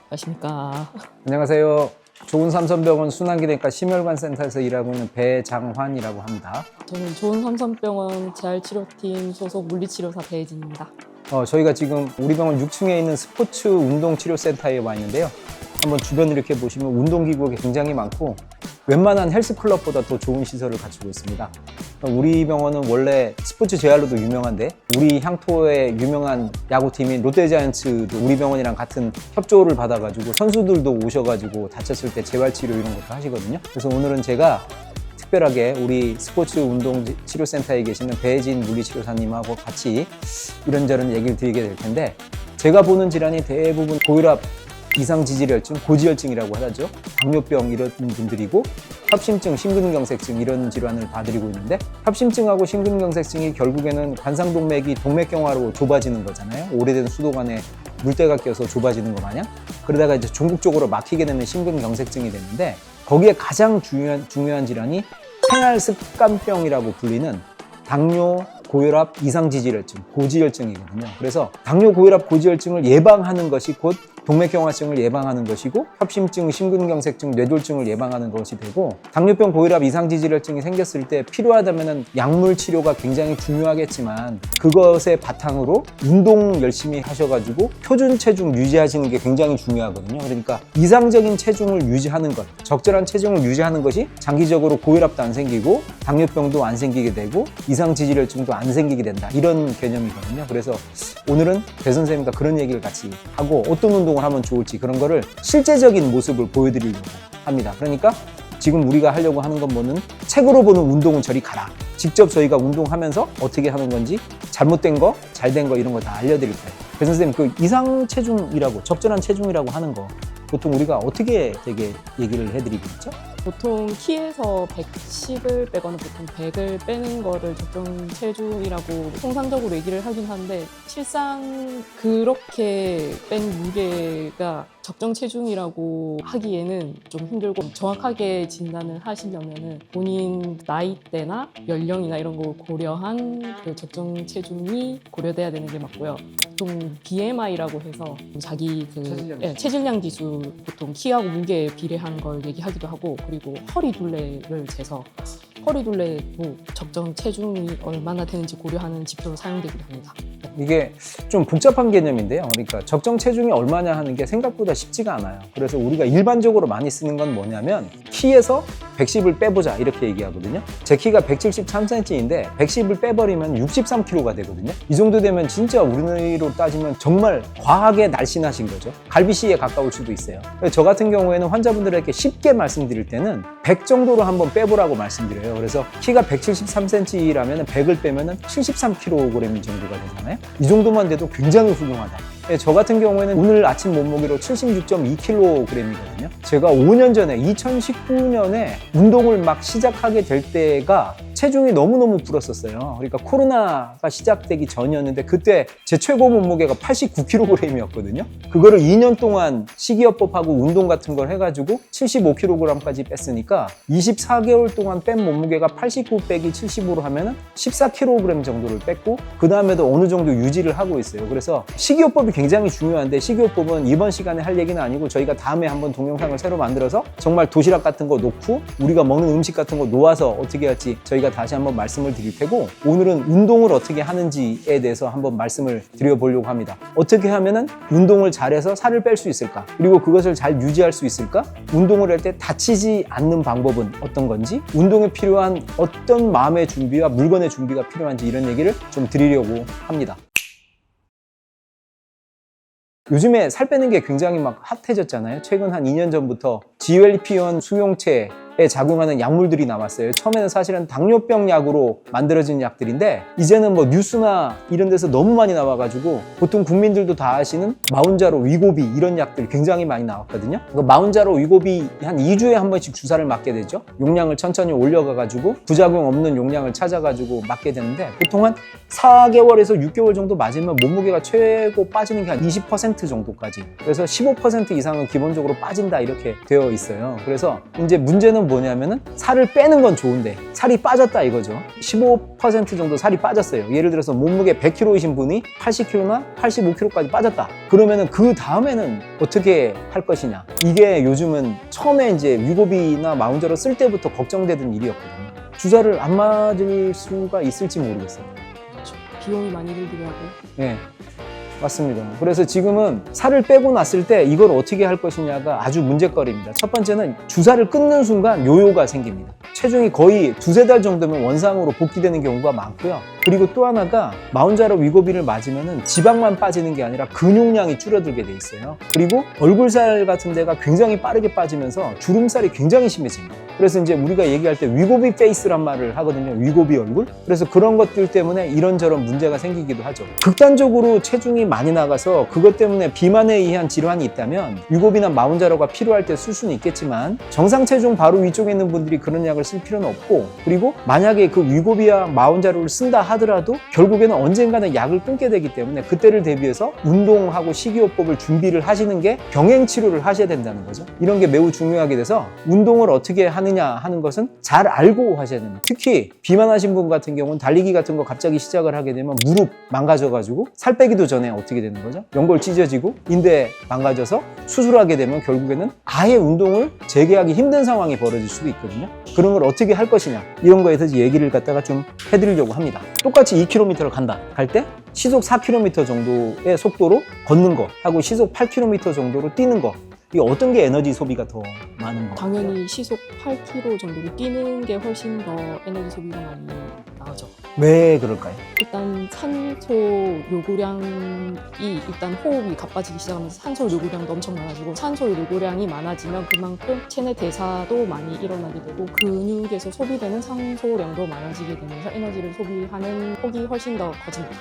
안녕하십니까. 안녕하세요. 좋은 삼성병원 순환기내과 심혈관센터에서 일하고 있는 배장환이라고 합니다. 저는 좋은 삼성병원 재활치료팀 소속 물리치료사 배혜진입니다. 저희가 지금 우리 병원 6층에 있는 스포츠 운동치료센터에 와 있는데요. 한번 주변을 이렇게 보시면 운동기구가 굉장히 많고 웬만한 헬스클럽보다 더 좋은 시설을 갖추고 있습니다. 우리 병원은 원래 스포츠 재활로도 유명한데 우리 향토의 유명한 야구팀인 롯데자이언츠도 우리 병원이랑 같은 협조를 받아가지고 선수들도 오셔가지고 다쳤을 때 재활치료 이런 것도 하시거든요. 그래서 오늘은 제가 특별하게 우리 스포츠 운동 치료센터에 계시는 배혜진 물리치료사님하고 같이 이런저런 얘기를 드리게 될 텐데, 제가 보는 질환이 대부분 고혈압, 이상지질혈증, 고지혈증이라고 하죠. 당뇨병 이런 분들이고 협심증, 심근경색증 이런 질환을 봐드리고 있는데, 협심증하고 심근경색증이 결국에는 관상동맥이 동맥경화로 좁아지는 거잖아요. 오래된 수도관에 물때가 껴서 좁아지는 거 마냥. 그러다가 이제 종국적으로 막히게 되면 심근경색증이 되는데, 거기에 가장 중요한 질환이 생활습관병이라고 불리는 당뇨, 고혈압, 이상지질혈증, 고지혈증이거든요. 그래서 당뇨, 고혈압, 고지혈증을 예방하는 것이 곧 동맥경화증을 예방하는 것이고, 협심증, 심근경색증, 뇌졸중을 예방하는 것이 되고, 당뇨병, 고혈압, 이상지질혈증이 생겼을 때 필요하다면 약물 치료가 굉장히 중요하겠지만 그것에 바탕으로 운동 열심히 하셔가지고 표준 체중 유지하시는 게 굉장히 중요하거든요. 그러니까 이상적인 체중을 유지하는 것, 적절한 체중을 유지하는 것이 장기적으로 고혈압도 안 생기고 당뇨병도 안 생기게 되고 이상지질혈증도 안 생기게 된다, 이런 개념이거든요. 그래서 오늘은 배 선생님과 그런 얘기를 같이 하고 어떤 운동을 하면 좋을지 그런 거를 실제적인 모습을 보여드리려고 합니다. 그러니까 지금 우리가 하려고 하는 건 뭐는 책으로 보는 운동은 저리 가라. 직접 저희가 운동하면서 어떻게 하는 건지 잘못된 거, 잘된 거 이런 거 다 알려드릴 거예요. 배 선생님, 그 이상 체중이라고, 적절한 체중이라고 하는 거 보통 우리가 어떻게 되게 얘기를 해드리겠죠? 보통 키에서 110을 빼거나 보통 100을 빼는 거를 적정 체중이라고 통상적으로 얘기를 하긴 하는데, 실상 그렇게 뺀 무게가 적정 체중이라고 하기에는 좀 힘들고, 정확하게 진단을 하시려면은 본인 나이대나 연령이나 이런 걸 고려한 그 적정 체중이 고려돼야 되는 게 맞고요. 보통 BMI라고 해서 자기 체질량 지수, 보통 키하고 무게에 비례한 걸 얘기하기도 하고, 그리고 허리 둘레를 재서 허리 둘레도 적정 체중이 얼마나 되는지 고려하는 지표로 사용되기도 합니다. 이게 좀 복잡한 개념인데요. 그러니까 적정 체중이 얼마냐 하는 게 생각보다 쉽지가 않아요. 그래서 우리가 일반적으로 많이 쓰는 건 뭐냐면 키에서 110을 빼보자 이렇게 얘기하거든요. 제 키가 173cm인데 110을 빼버리면 63kg가 되거든요. 이 정도 되면 진짜 우리나라로 따지면 정말 과하게 날씬하신 거죠. 갈비씨에 가까울 수도 있어요. 저 같은 경우에는 환자분들에게 쉽게 말씀드릴 때는 100 정도로 한번 빼보라고 말씀드려요. 그래서 키가 173cm라면 100을 빼면 73kg 정도가 되잖아요. 이 정도만 돼도 굉장히 훌륭하다. 저 같은 경우에는 오늘 아침 몸무게로 76.2kg이거든요. 제가 5년 전에 2019년에 운동을 막 시작하게 될 때가 체중이 너무너무 불었었어요. 그러니까 코로나가 시작되기 전이었는데 그때 제 최고 몸무게가 89kg이었거든요. 그거를 2년 동안 식이요법하고 운동 같은 걸 해가지고 75kg까지 뺐으니까 24개월 동안 뺀 몸무게가 89 빼기 75로 하면 14kg 정도를 뺐고, 그 다음에도 어느 정도 유지를 하고 있어요. 그래서 식이요법이 굉장히 중요한데, 식이요법은 이번 시간에 할 얘기는 아니고 저희가 다음에 한번 동영상을 새로 만들어서 정말 도시락 같은 거 놓고 우리가 먹는 음식 같은 거 놓아서 어떻게 할지 저희가 다시 한번 말씀을 드릴 테고, 오늘은 운동을 어떻게 하는지에 대해서 한번 말씀을 드려보려고 합니다. 어떻게 하면은 운동을 잘해서 살을 뺄 수 있을까? 그리고 그것을 잘 유지할 수 있을까? 운동을 할 때 다치지 않는 방법은 어떤 건지, 운동에 필요한 어떤 마음의 준비와 물건의 준비가 필요한지 이런 얘기를 좀 드리려고 합니다. 요즘에 살 빼는 게 굉장히 막 핫해졌잖아요. 최근 한 2년 전부터 GLP-1 수용체에 작용하는 약물들이 나왔어요. 처음에는 사실은 당뇨병 약으로 만들어진 약들인데 이제는 뭐 뉴스나 이런 데서 너무 많이 나와가지고 보통 국민들도 다 아시는 마운자로, 위고비 이런 약들 굉장히 많이 나왔거든요. 그 마운자로, 위고비 한 2주에 한 번씩 주사를 맞게 되죠. 용량을 천천히 올려가가지고 부작용 없는 용량을 찾아가지고 맞게 되는데, 보통 한 4개월에서 6개월 정도 맞으면 몸무게가 최고 빠지는 게 한 20% 정도까지, 그래서 15% 이상은 기본적으로 빠진다 이렇게 되어 있어요. 그래서 이제 문제는 문제는 뭐냐면은 살을 빼는 건 좋은데 살이 빠졌다 이거죠. 15% 정도 살이 빠졌어요. 예를 들어서 몸무게 100kg이신 분이 80kg나 85kg까지 빠졌다. 그러면은 그 다음에는 어떻게 할 것이냐. 이게 요즘은 처음에 이제 위고비나 마운저로 쓸 때부터 걱정되던 일이었거든요. 주사를 안 맞을 수가 있을지 모르겠어요. 그렇죠. 비용이 많이 들기도 하고. 네, 맞습니다. 그래서 지금은 살을 빼고 났을 때 이걸 어떻게 할 것이냐가 아주 문제거리입니다. 첫 번째는 주사를 끊는 순간 요요가 생깁니다. 체중이 거의 2-3달 정도면 원상으로 복귀되는 경우가 많고요. 그리고 또 하나가 마운자로 위고비를 맞으면 지방만 빠지는 게 아니라 근육량이 줄어들게 돼 있어요. 그리고 얼굴살 같은 데가 굉장히 빠르게 빠지면서 주름살이 굉장히 심해집니다. 그래서 이제 우리가 얘기할 때 위고비 페이스란 말을 하거든요. 위고비 얼굴. 그래서 그런 것들 때문에 이런저런 문제가 생기기도 하죠. 극단적으로 체중이 많이 나가서 그것 때문에 비만에 의한 질환이 있다면 위고비나 마운자로가 필요할 때 쓸 수는 있겠지만 정상 체중 바로 위쪽에 있는 분들이 그런 약을 쓸 필요는 없고, 그리고 만약에 그 위고비와 마운자로를 쓴다 하더라도 결국에는 언젠가는 약을 끊게 되기 때문에 그때를 대비해서 운동하고 식이요법을 준비를 하시는 게 병행 치료를 하셔야 된다는 거죠. 이런 게 매우 중요하게 돼서 운동을 어떻게 하느냐 하는 것은 잘 알고 하셔야 됩니다. 특히 비만하신 분 같은 경우는 달리기 같은 거 갑자기 시작을 하게 되면 무릎 망가져가지고 살 빼기도 전에 어떻게 되는 거죠? 연골 찢어지고 인대 망가져서 수술하게 되면 결국에는 아예 운동을 재개하기 힘든 상황이 벌어질 수도 있거든요. 그런 걸 어떻게 할 것이냐, 이런 거에 대해서 얘기를 갖다가 좀 해드리려고 합니다. 똑같이 2km를 간다 할 때 시속 4km 정도의 속도로 걷는 거 하고 시속 8km 정도로 뛰는 거, 이 어떤 게 에너지 소비가 더 많은 거? 당연히 시속 8km 정도로 뛰는 게 훨씬 더 에너지 소비가 많이 나오죠. 왜 그럴까요? 일단 산소 요구량이 일단 호흡이 가빠지기 시작하면서 산소 요구량도 엄청 많아지고, 산소 요구량이 많아지면 그만큼 체내 대사도 많이 일어나게 되고 근육에서 소비되는 산소량도 많아지게 되면서 에너지를 소비하는 폭이 훨씬 더 커집니다.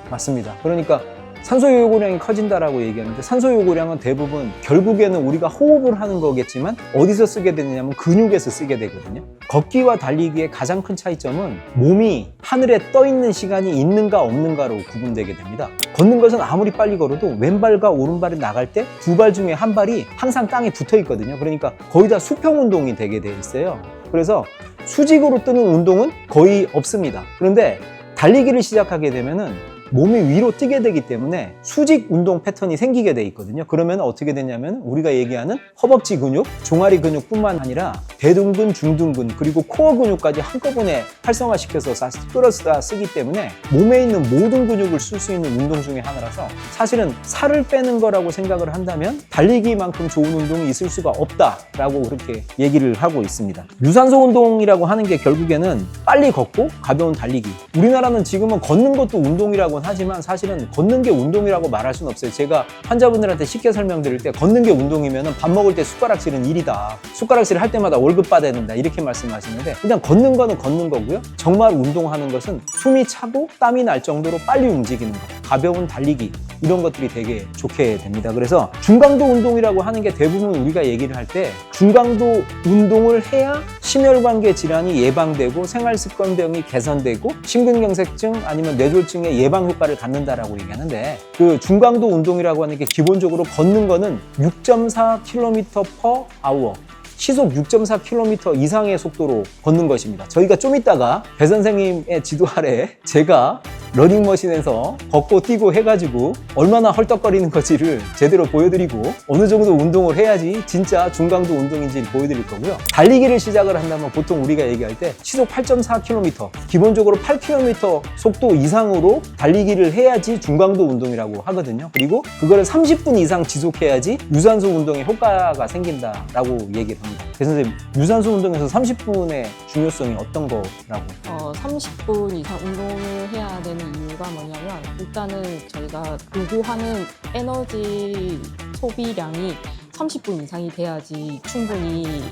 맞습니다. 그러니까 산소 요구량이 커진다라고 얘기하는데, 산소 요구량은 대부분 결국에는 우리가 호흡을 하는 거겠지만 어디서 쓰게 되느냐면 근육에서 쓰게 되거든요. 걷기와 달리기의 가장 큰 차이점은 몸이 하늘에 떠 있는 시간이 있는가 없는가로 구분되게 됩니다. 걷는 것은 아무리 빨리 걸어도 왼발과 오른발이 나갈 때 두 발 중에 한 발이 항상 땅에 붙어 있거든요. 그러니까 거의 다 수평 운동이 되게 돼 있어요. 그래서 수직으로 뜨는 운동은 거의 없습니다. 그런데 달리기를 시작하게 되면은 몸이 위로 뛰게 되기 때문에 수직 운동 패턴이 생기게 돼 있거든요. 그러면 어떻게 되냐면 우리가 얘기하는 허벅지 근육, 종아리 근육뿐만 아니라 대둔근, 중둔근, 그리고 코어 근육까지 한꺼번에 활성화시켜서 끌어다 쓰기 때문에 몸에 있는 모든 근육을 쓸 수 있는 운동 중에 하나라서 사실은 살을 빼는 거라고 생각을 한다면 달리기만큼 좋은 운동이 있을 수가 없다라고 그렇게 얘기를 하고 있습니다. 유산소 운동이라고 하는 게 결국에는 빨리 걷고 가벼운 달리기. 우리나라는 지금은 걷는 것도 운동이라고 하지만 사실은 걷는 게 운동이라고 말할 수는 없어요. 제가 환자분들한테 쉽게 설명드릴 때 걷는 게 운동이면 밥 먹을 때 숟가락질은 일이다. 숟가락질 할 때마다 월급 받아야 된다. 이렇게 말씀하시는데, 일단 걷는 거는 걷는 거고요. 정말 운동하는 것은 숨이 차고 땀이 날 정도로 빨리 움직이는 거. 가벼운 달리기. 이런 것들이 되게 좋게 됩니다. 그래서 중강도 운동이라고 하는 게 대부분 우리가 얘기를 할 때 중강도 운동을 해야 심혈관계 질환이 예방되고 생활습관병이 개선되고 심근경색증 아니면 뇌졸중의 예방 효과를 갖는다라고 얘기하는데, 그 중강도 운동이라고 하는 게 기본적으로 걷는 거는 6.4km/h 시속 6.4km 이상의 속도로 걷는 것입니다. 저희가 좀 이따가 배 선생님의 지도 아래 제가 러닝머신에서 걷고 뛰고 해가지고 얼마나 헐떡거리는 건지를 제대로 보여드리고 어느 정도 운동을 해야지 진짜 중강도 운동인지 보여드릴 거고요. 달리기를 시작을 한다면 보통 우리가 얘기할 때 시속 8.4km, 기본적으로 8km 속도 이상으로 달리기를 해야지 중강도 운동이라고 하거든요. 그리고 그거를 30분 이상 지속해야지 유산소 운동에 효과가 생긴다라고 얘기를 합니다. 그래서 선생님, 유산소 운동에서 30분의 중요성이 어떤 거라고? 30분 이상 운동을 해야 되는 이유가 뭐냐면, 일단은 저희가 요구하는 에너지 소비량이 30분 이상이 돼야지 충분히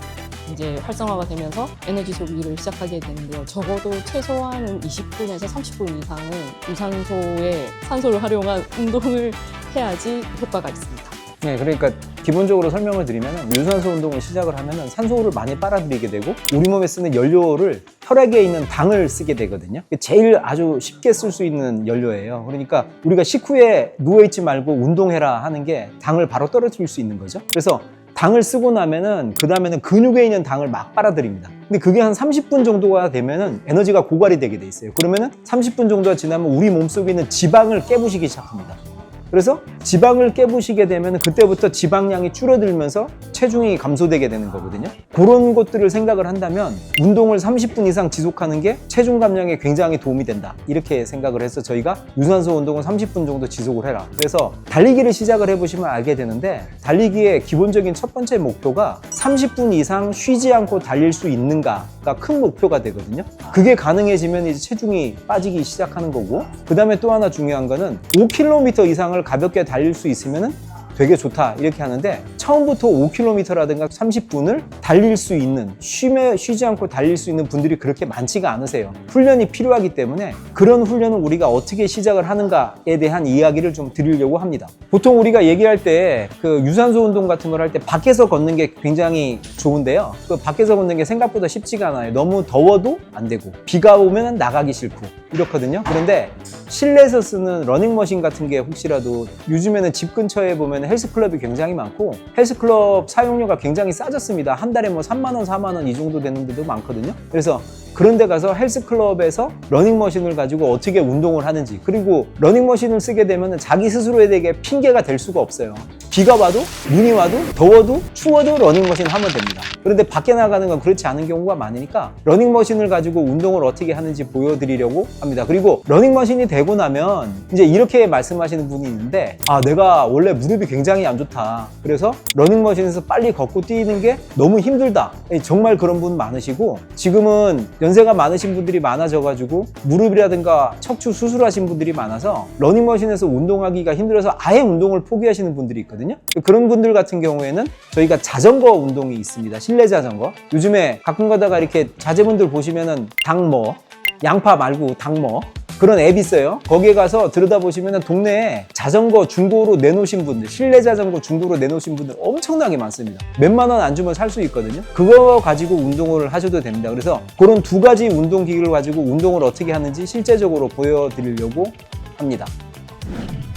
이제 활성화가 되면서 에너지 소비를 시작하게 되는데요. 적어도 최소한은 20분에서 30분 이상은 유산소에 산소를 활용한 운동을 해야지 효과가 있습니다. 네, 그러니까 기본적으로 설명을 드리면 유산소 운동을 시작을 하면 산소를 많이 빨아들이게 되고 우리 몸에 쓰는 연료를 혈액에 있는 당을 쓰게 되거든요. 제일 아주 쉽게 쓸 수 있는 연료예요. 그러니까 우리가 식후에 누워있지 말고 운동해라 하는 게 당을 바로 떨어뜨릴 수 있는 거죠. 그래서 당을 쓰고 나면은 그 다음에는 근육에 있는 당을 막 빨아들입니다. 근데 그게 한 30분 정도가 되면은 에너지가 고갈이 되게 돼 있어요. 그러면은 30분 정도가 지나면 우리 몸속에 있는 지방을 깨부시기 시작합니다. 그래서 지방을 깨부시게 되면 그때부터 지방량이 줄어들면서 체중이 감소되게 되는 거거든요. 그런 것들을 생각을 한다면 운동을 30분 이상 지속하는 게 체중 감량에 굉장히 도움이 된다. 이렇게 생각을 해서 저희가 유산소 운동은 30분 정도 지속을 해라. 그래서 달리기를 시작을 해보시면 알게 되는데 달리기의 기본적인 첫 번째 목표가 30분 이상 쉬지 않고 달릴 수 있는가가 큰 목표가 되거든요. 그게 가능해지면 이제 체중이 빠지기 시작하는 거고, 그 다음에 또 하나 중요한 거는 5km 이상을 가볍게 달릴 수 있으면은 되게 좋다 이렇게 하는데, 처음부터 5km라든가 30분을 달릴 수 있는, 쉬지 않고 달릴 수 있는 분들이 그렇게 많지가 않으세요. 훈련이 필요하기 때문에 그런 훈련을 우리가 어떻게 시작을 하는가에 대한 이야기를 좀 드리려고 합니다. 보통 우리가 얘기할 때 그 유산소 운동 같은 걸 할 때 밖에서 걷는 게 굉장히 좋은데요, 그 밖에서 걷는 게 생각보다 쉽지가 않아요. 너무 더워도 안 되고 비가 오면 나가기 싫고 이렇거든요. 그런데 실내에서 쓰는 러닝머신 같은 게 혹시라도, 요즘에는 집 근처에 보면 헬스클럽이 굉장히 많고 헬스클럽 사용료가 굉장히 싸졌습니다. 한 달에 뭐 3만 원, 4만 원 이 정도 되는 데도 많거든요. 그래서 그런 데 가서 헬스클럽에서 러닝머신을 가지고 어떻게 운동을 하는지, 그리고 러닝머신을 쓰게 되면 자기 스스로에게 핑계가 될 수가 없어요. 비가 와도, 눈이 와도, 더워도, 추워도 러닝머신 하면 됩니다. 그런데 밖에 나가는 건 그렇지 않은 경우가 많으니까 러닝머신을 가지고 운동을 어떻게 하는지 보여드리려고 합니다. 그리고 러닝머신이 되고 나면 이제 이렇게 말씀하시는 분이 있는데, 아, 내가 원래 무릎이 굉장히 안 좋다, 그래서 러닝머신에서 빨리 걷고 뛰는 게 너무 힘들다. 정말 그런 분 많으시고, 지금은 연세가 많으신 분들이 많아져가지고 무릎이라든가 척추 수술하신 분들이 많아서 러닝머신에서 운동하기가 힘들어서 아예 운동을 포기하시는 분들이 있거든요. 그런 분들 같은 경우에는 저희가 자전거 운동이 있습니다. 실내 자전거. 요즘에 가끔 가다가 이렇게 자제분들 보시면은 당뭐, 양파 말고 당뭐, 그런 앱이 있어요. 거기에 가서 들여다보시면 동네에 자전거 중고로 내놓으신 분들, 실내 자전거 중고로 내놓으신 분들 엄청나게 많습니다. 몇만 원 안 주면 살 수 있거든요. 그거 가지고 운동을 하셔도 됩니다. 그래서 그런 두 가지 운동기구를 가지고 운동을 어떻게 하는지 실제적으로 보여드리려고 합니다.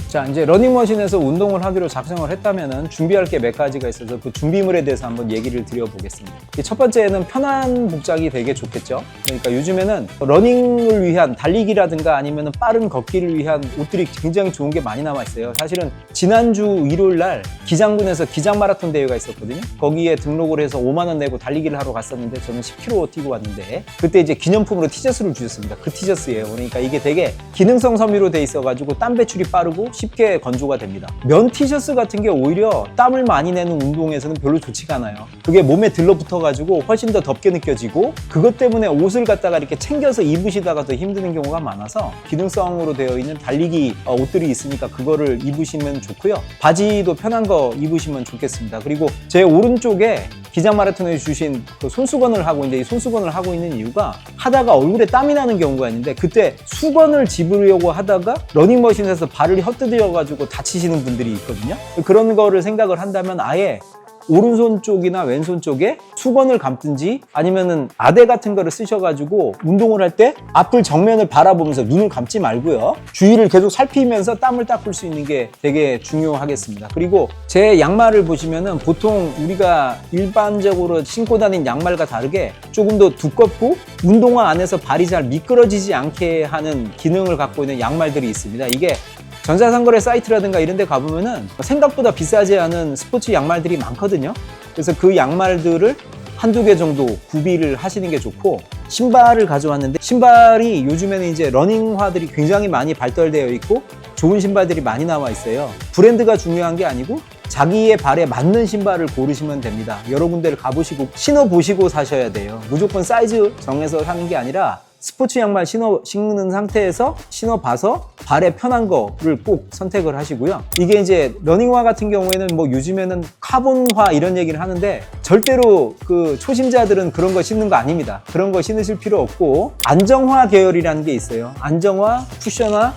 자, 이제 러닝머신에서 운동을 하기로 작정을 했다면은 준비할 게 몇 가지가 있어서 그 준비물에 대해서 한번 얘기를 드려보겠습니다. 첫 번째는 편한 복장이 되게 좋겠죠. 그러니까 요즘에는 러닝을 위한, 달리기라든가 아니면 빠른 걷기를 위한 옷들이 굉장히 좋은 게 많이 남아 있어요. 사실은 지난주 일요일 날 기장군에서 기장 마라톤 대회가 있었거든요. 거기에 등록을 해서 5만 원 내고 달리기를 하러 갔었는데 저는 10km 뛰고 왔는데, 그때 이제 기념품으로 티셔츠를 주셨습니다. 그 티셔츠예요. 그러니까 이게 되게 기능성 섬유로 돼 있어가지고 땀 배출이 빠르고 쉽게 건조가 됩니다. 면 티셔츠 같은 게 오히려 땀을 많이 내는 운동에서는 별로 좋지가 않아요. 그게 몸에 들러붙어가지고 훨씬 더 덥게 느껴지고, 그것 때문에 옷을 갖다가 이렇게 챙겨서 입으시다가 더 힘드는 경우가 많아서 기능성으로 되어 있는 달리기 옷들이 있으니까 그거를 입으시면 좋고요. 바지도 편한 거 입으시면 좋겠습니다. 그리고 제 오른쪽에 기장 마라톤에 주신 그 손수건을 하고 있는데, 이 손수건을 하고 있는 이유가 하다가 얼굴에 땀이 나는 경우가 있는데, 그때 수건을 집으려고 하다가 러닝머신에서 발을 헛디뎌가지고 다치시는 분들이 있거든요. 그런 거를 생각을 한다면 아예 오른손 쪽이나 왼손 쪽에 수건을 감든지 아니면은 아대 같은 거를 쓰셔가지고 운동을 할 때 앞을 정면을 바라보면서 눈을 감지 말고요. 주위를 계속 살피면서 땀을 닦을 수 있는 게 되게 중요하겠습니다. 그리고 제 양말을 보시면은 보통 우리가 일반적으로 신고 다니는 양말과 다르게 조금 더 두껍고 운동화 안에서 발이 잘 미끄러지지 않게 하는 기능을 갖고 있는 양말들이 있습니다. 이게 전자상거래 사이트라든가 이런 데 가보면은 생각보다 비싸지 않은 스포츠 양말들이 많거든요. 그래서 그 양말들을 한두 개 정도 구비를 하시는 게 좋고, 신발을 가져왔는데 신발이 요즘에는 이제 러닝화들이 굉장히 많이 발달되어 있고 좋은 신발들이 많이 나와 있어요. 브랜드가 중요한 게 아니고 자기의 발에 맞는 신발을 고르시면 됩니다. 여러 군데를 가보시고 신어보시고 사셔야 돼요. 무조건 사이즈 정해서 사는 게 아니라 스포츠 양말 신는 상태에서 신어봐서 발에 편한 거를 꼭 선택을 하시고요. 이게 이제 러닝화 같은 경우에는 뭐 요즘에는 카본화 이런 얘기를 하는데, 절대로 그 초심자들은 그런 거 신는 거 아닙니다. 그런 거 신으실 필요 없고, 안정화 계열이라는 게 있어요. 안정화, 쿠션화,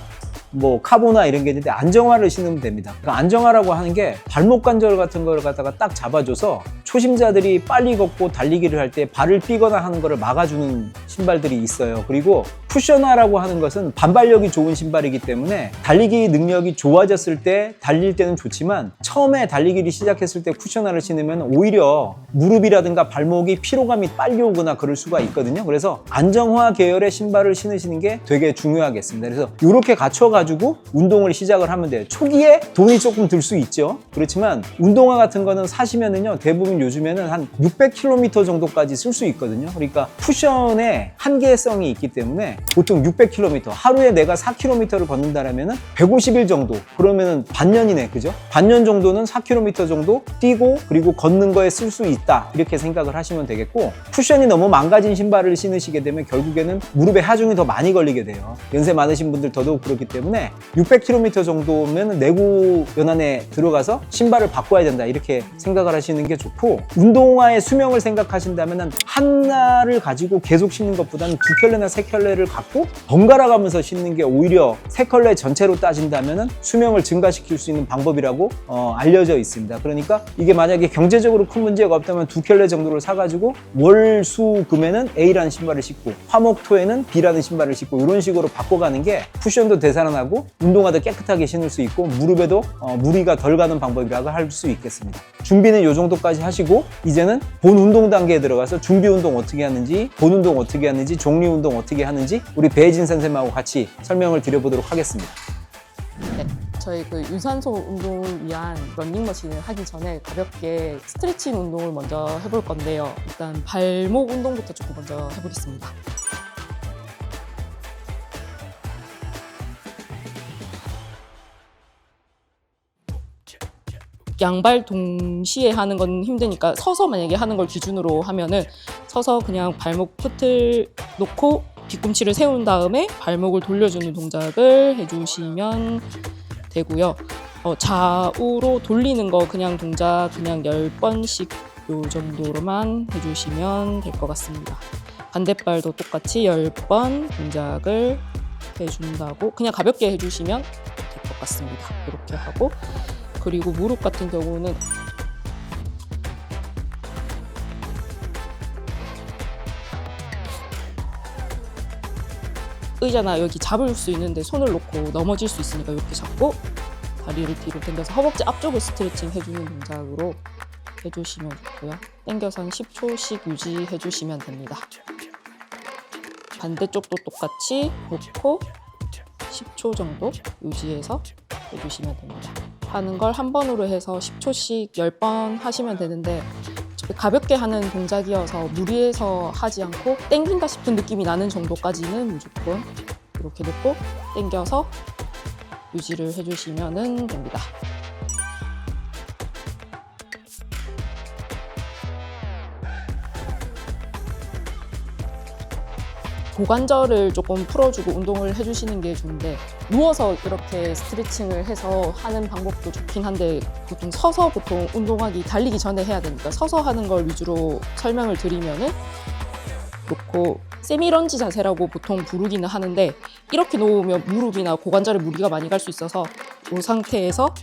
뭐 카보나 이런 게 있는데 안정화를 신으면 됩니다. 그 안정화라고 하는 게 발목 관절 같은 걸 갖다가 딱 잡아줘서 초심자들이 빨리 걷고 달리기를 할 때 발을 삐거나 하는 거를 막아주는 신발들이 있어요. 그리고 쿠셔나라고 하는 것은 반발력이 좋은 신발이기 때문에 달리기 능력이 좋아졌을 때 달릴 때는 좋지만 처음에 달리기를 시작했을 때 쿠셔나를 신으면 오히려 무릎이라든가 발목이 피로감이 빨리 오거나 그럴 수가 있거든요. 그래서 안정화 계열의 신발을 신으시는 게 되게 중요하겠습니다. 그래서 이렇게 갖춰가지고 운동을 시작을 하면 돼요. 초기에 돈이 조금 들 수 있죠. 그렇지만 운동화 같은 거는 사시면은요, 대부분 요즘에는 한 600km 정도까지 쓸 수 있거든요. 그러니까 쿠션에 한계성이 있기 때문에 보통 600km, 하루에 내가 4km를 걷는다라면은 150일 정도, 그러면은 반년이네, 그죠? 반년 정도는 4km 정도 뛰고 그리고 걷는 거에 쓸 수 있다, 이렇게 생각을 하시면 되겠고, 쿠션이 너무 망가진 신발을 신으시게 되면 결국에는 무릎에 하중이 더 많이 걸리게 돼요. 연세 많으신 분들 더더욱 그렇기 때문에 600km 정도면 내구 연안에 들어가서 신발을 바꿔야 된다, 이렇게 생각을 하시는 게 좋고, 운동화의 수명을 생각하신다면 하나를 가지고 계속 신는 것보다는 2켤레나 3켤레를 갖고 번갈아 가면서 신는 게 오히려 3켤레 전체로 따진다면 수명을 증가시킬 수 있는 방법이라고 알려져 있습니다. 그러니까 이게 만약에 경제적으로 큰 문제가 없다면 2켤레 정도를 사가지고 월, 수, 금에는 A라는 신발을 신고 화목, 토에는 B라는 신발을 신고 이런 식으로 바꿔가는 게 쿠션도 되살아나고 운동화도 깨끗하게 신을 수 있고 무릎에도 무리가 덜 가는 방법이라고 할 수 있겠습니다. 준비는 이 정도까지 하시고 이제는 본 운동 단계에 들어가서 준비 운동 어떻게 하는지, 본 운동 어떻게 하는지, 종리 운동 어떻게 하는지 우리 배혜진 선생님하고 같이 설명을 드려보도록 하겠습니다. 네, 저희 그 유산소 운동을 위한 러닝머신을 하기 전에 가볍게 스트레칭 운동을 먼저 해볼 건데요. 일단 발목 운동부터 조금 먼저 해보겠습니다. 양발 동시에 하는 건 힘드니까 서서 만약에 하는 걸 기준으로 하면은 서서 그냥 발목 끝을 놓고 뒤꿈치를 세운 다음에 발목을 돌려주는 동작을 해주시면 되고요. 좌우로 돌리는 거 그냥 동작 그냥 10번씩 요 정도로만 해주시면 될 것 같습니다. 반대발도 똑같이 10번 동작을 해준다고 그냥 가볍게 해주시면 될 것 같습니다. 이렇게 하고, 그리고 무릎 같은 경우는 의자나 여기 잡을 수 있는데 손을 놓고 넘어질 수 있으니까 이렇게 잡고 다리를 뒤로 당겨서 허벅지 앞쪽을 스트레칭 해주는 동작으로 해주시면 좋고요. 당겨서 한 10초씩 유지해 주시면 됩니다. 반대쪽도 똑같이 놓고 10초 정도 유지해서 해주시면 됩니다. 하는 걸 한 번으로 해서 10초씩 10번 하시면 되는데 가볍게 하는 동작이어서 무리해서 하지 않고 땡긴다 싶은 느낌이 나는 정도까지는 무조건 이렇게 놓고 당겨서 유지를 해주시면 됩니다. 고관절을 조금 풀어주고 운동을 해주시는 게 좋은데, 누워서 이렇게 스트레칭을 해서 하는 방법도 좋긴 한데 보통 서서 보통 운동하기 달리기 전에 해야 되니까 서서 하는 걸 위주로 설명을 드리면은 놓고 세미런지 자세라고 보통 부르기는 하는데, 이렇게 놓으면 무릎이나 고관절에 무리가 많이 갈 수 있어서 이 상태에서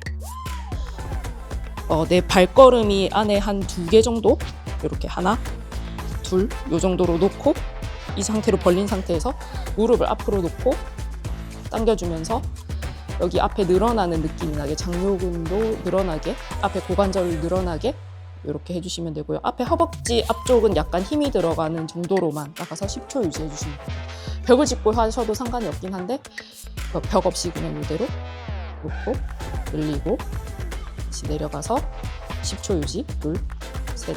내 발걸음이 안에 한 2개 정도, 이렇게 하나, 둘, 요 정도로 놓고 이 상태로 벌린 상태에서 무릎을 앞으로 놓고 당겨주면서 여기 앞에 늘어나는 느낌이 나게, 장요근도 늘어나게, 앞에 고관절 늘어나게 이렇게 해주시면 되고요. 앞에 허벅지 앞쪽은 약간 힘이 들어가는 정도로만 나가서 10초 유지해 주시면 돼요. 벽을 짚고 하셔도 상관이 없긴 한데 벽 없이 그냥 이대로 놓고 늘리고 다시 내려가서 10초 유지. 2, 3,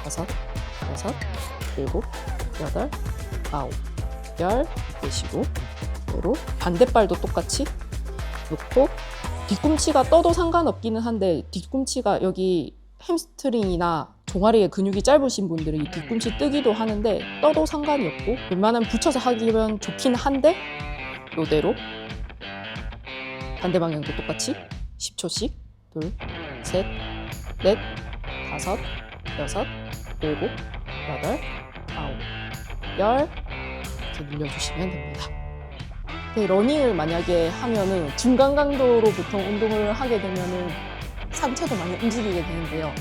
4, 5, 6, 7, 8, 9, 10 내쉬고 그대로 반대발도 똑같이 놓고 뒤꿈치가 떠도 상관없기는 한데, 뒤꿈치가 여기 햄스트링이나 종아리의 근육이 짧으신 분들은 이 뒤꿈치 뜨기도 하는데 떠도 상관이 없고 웬만하면 붙여서 하기면 좋긴 한데 이대로 반대 방향도 똑같이 10초씩 2, 셋, 넷, 5, 6, 7, 8, 9, 10 이렇게 늘려주시면 됩니다. 러닝을 만약에 하면은 중간 강도로 보통 운동을 하게 되면은 상체도 많이 움직이게 되는데요.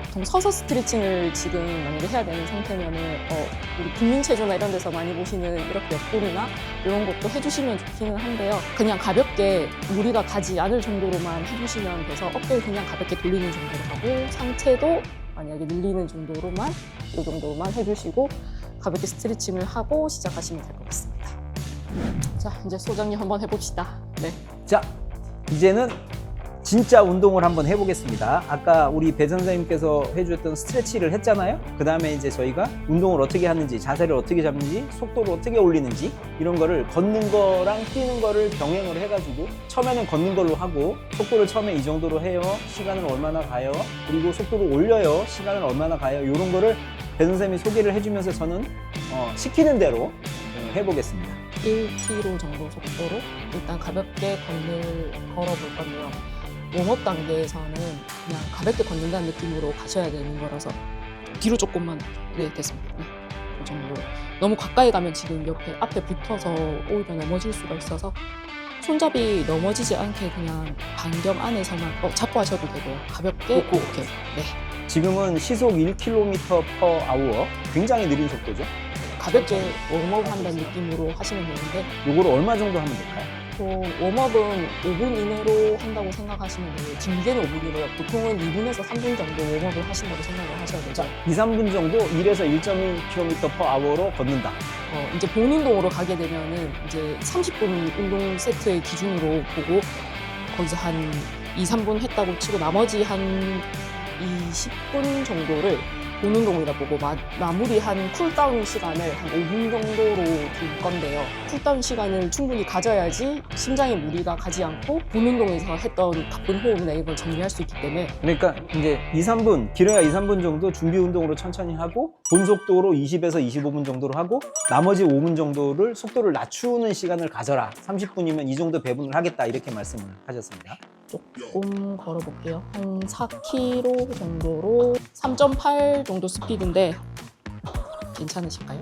보통 서서 스트레칭을 지금 만약에 해야 되는 상태면은 우리 국민체조나 이런 데서 많이 보시는 이렇게 옆구리나 이런 것도 해주시면 좋기는 한데요. 그냥 가볍게 무리가 가지 않을 정도로만 해주시면 돼서 어깨를 그냥 가볍게 돌리는 정도로 하고 상체도 만약에 늘리는 정도로만 이 정도만 해주시고 가볍게 스트레칭을 하고 시작하시면 될 것 같습니다. 자, 이제 소장님 한번 해봅시다. 네. 자, 이제는 진짜 운동을 한번 해보겠습니다. 아까 우리 배 선생님께서 해주셨던 스트레치를 했잖아요. 그 다음에 이제 저희가 운동을 어떻게 하는지, 자세를 어떻게 잡는지, 속도를 어떻게 올리는지 이런 거를 걷는 거랑 뛰는 거를 병행을 해가지고 처음에는 걷는 걸로 하고 속도를 처음에 이 정도로 해요. 시간을 얼마나 가요. 그리고 속도를 올려요. 시간을 얼마나 가요. 이런 거를 배 선생님이 소개를 해주면서 저는 시키는 대로 해보겠습니다. 1km 정도 속도로 일단 가볍게 걸어볼 건데요. 웜업 단계에서는 그냥 가볍게 걷는다는 느낌으로 가셔야 되는 거라서 뒤로 조금만. 네, 됐습니다. 네, 그 정도. 너무 가까이 가면 지금 옆에 앞에 붙어서 오히려 넘어질 수가 있어서 손잡이 넘어지지 않게 그냥 반경 안에서만 잡고 하셔도 되고요. 가볍게 이렇게. 네. 지금은 시속 1km/h, 굉장히 느린 속도죠. 가볍게 웜업 한다는 느낌으로 하시면 되는데 요거를 얼마 정도 하면 될까요? 웜업은 5분 이내로 한다고 생각하시면 돼요. 길게는 5분이고요. 보통은 2분에서 3분 정도 웜업을 하신다고 생각을 하셔야 되죠. 2, 3분 정도 1에서 1.1km/h로 걷는다. 이제 본 운동으로 가게 되면은 이제 30분 운동 세트의 기준으로 보고 거기서 한 2, 3분 했다고 치고 나머지 한 20분 정도를 본 운동이라 보고 마무리한 쿨다운 시간을 한 5분 정도로 둘 건데요. 쿨다운 시간을 충분히 가져야지 심장에 무리가 가지 않고 본 운동에서 했던 가쁜 호흡이나 이걸 정리할 수 있기 때문에. 그러니까 이제 2, 3분, 길어야 2, 3분 정도 준비 운동으로 천천히 하고 본 속도로 20에서 25분 정도로 하고 나머지 5분 정도를 속도를 낮추는 시간을 가져라. 30분이면 이 정도 배분을 하겠다. 이렇게 말씀을 하셨습니다. 조금 걸어볼게요. 한 4km 정도로 3.8 정도 스피드인데 괜찮으실까요?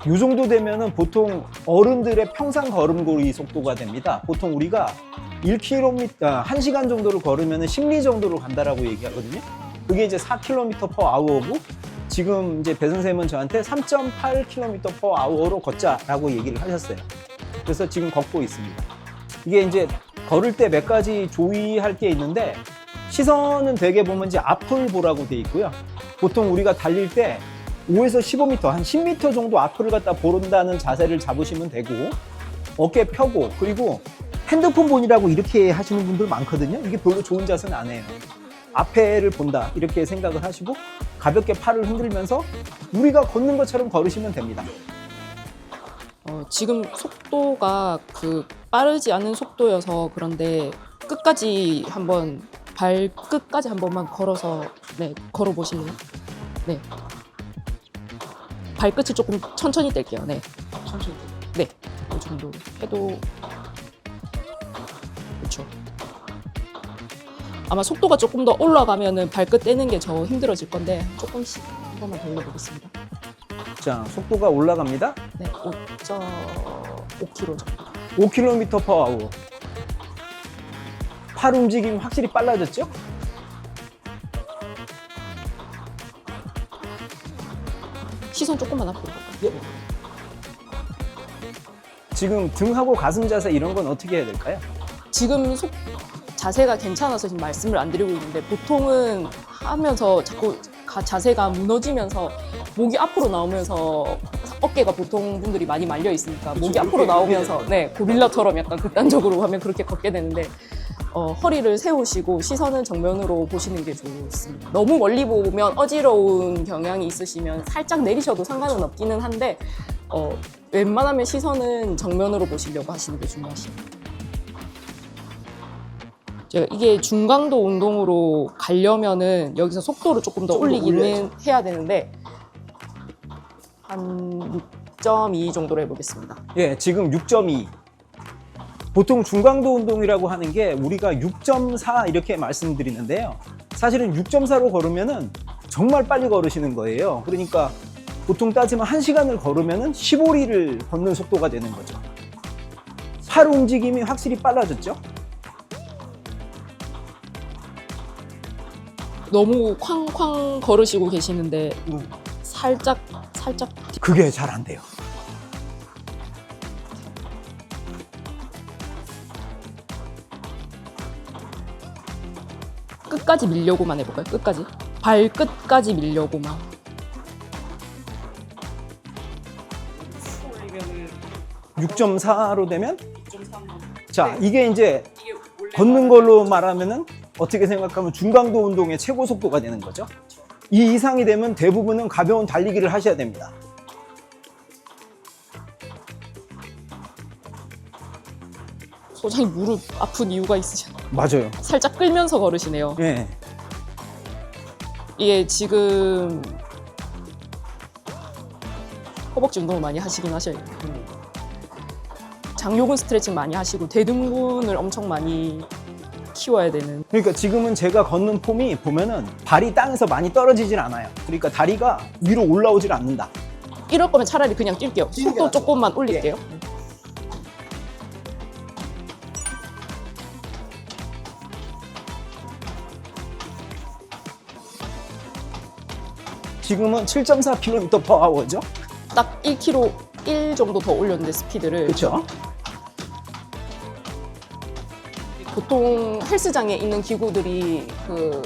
이 정도 되면은 보통 어른들의 평상 걸음걸이 속도가 됩니다. 보통 우리가 1km, 1시간 정도를 걸으면 심리 정도로 간다라고 얘기하거든요. 그게 이제 4km/h고 지금 이제 배 선생님은 저한테 3.8km/h로 걷자라고 얘기를 하셨어요. 그래서 지금 걷고 있습니다. 이게 이제 걸을 때 몇 가지 주의할 게 있는데 시선은 되게 보면 이제 앞을 보라고 돼 있고요. 보통 우리가 달릴 때 5에서 15m, 한 10m 정도 앞을 갖다 보른다는 자세를 잡으시면 되고 어깨 펴고 그리고 핸드폰 보느라고 이렇게 하시는 분들 많거든요. 이게 별로 좋은 자세는 아니에요. 앞에를 본다 이렇게 생각을 하시고 가볍게 팔을 흔들면서 우리가 걷는 것처럼 걸으시면 됩니다. 지금 속도가 빠르지 않은 속도여서 그런데 끝까지 한번 발끝까지 한 번만 걸어서 걸어 보실래요? 네. 발끝을 조금 천천히 뗄게요. 네. 천천히. 네. 이 정도 해도 그렇죠. 아마 속도가 조금 더 올라가면은 발끝 떼는 게 더 힘들어질 건데 조금씩 한 번만 돌려보겠습니다. 자, 속도가 올라갑니다. 네, 5.5km 정도. 5km/h. 팔 움직임이 확실히 빨라졌죠? 시선 조금만 앞으로 갈까요? 지금 등하고 가슴 자세 이런 건 어떻게 해야 될까요? 지금 자세가 괜찮아서 지금 말씀을 안 드리고 있는데 보통은 하면서 자꾸 자세가 무너지면서 목이 앞으로 나오면서 어깨가 보통 분들이 많이 말려 있으니까 목이 앞으로 나오면서 고릴라처럼 약간 극단적으로 하면 그렇게 걷게 되는데 허리를 세우시고 시선은 정면으로 보시는 게 좋습니다. 너무 멀리 보면 어지러운 경향이 있으시면 살짝 내리셔도 상관은 없기는 한데 웬만하면 시선은 정면으로 보시려고 하시는 게 중요하십니다. 이게 중강도 운동으로 가려면은 여기서 속도를 조금 더 올리기는 해야 되는데 한 6.2 정도로 해보겠습니다. 예, 지금 6.2. 보통 중강도 운동이라고 하는 게 우리가 6.4 이렇게 말씀드리는데요. 사실은 6.4로 걸으면은 정말 빨리 걸으시는 거예요. 그러니까 보통 따지면 1시간을 걸으면은 15리를 걷는 속도가 되는 거죠. 팔 움직임이 확실히 빨라졌죠? 너무 쾅쾅 걸으시고 계시는데 살짝 그게 잘 안 돼요. 끝까지 밀려고만 해볼까요? 끝까지 발끝까지 밀려고만. 6.4로 되면 자, 이게 이제 걷는 걸로 말하면은 어떻게 생각하면 중강도 운동의 최고 속도가 되는 거죠. 이 이상이 되면 대부분은 가벼운 달리기를 하셔야 됩니다. 소장님 무릎 아픈 이유가 있으셨나요? 맞아요. 살짝 끌면서 걸으시네요. 예. 이게 지금 허벅지 운동을 많이 하시긴 하셔야 돼요. 장요근 스트레칭 많이 하시고 대등근을 엄청 많이 키워야 되는. 그러니까 지금은 제가 걷는 폼이 보면은 발이 땅에서 많이 떨어지질 않아요. 그러니까 다리가 위로 올라오질 않는다. 이럴 거면 차라리 그냥 뛸게요. 뛰는 게 속도 낫죠. 조금만 올릴게요. 지금은 7.4km/h죠. 딱 1km 1 정도 더 올렸는데 스피드를. 그렇죠? 보통 헬스장에 있는 기구들이 그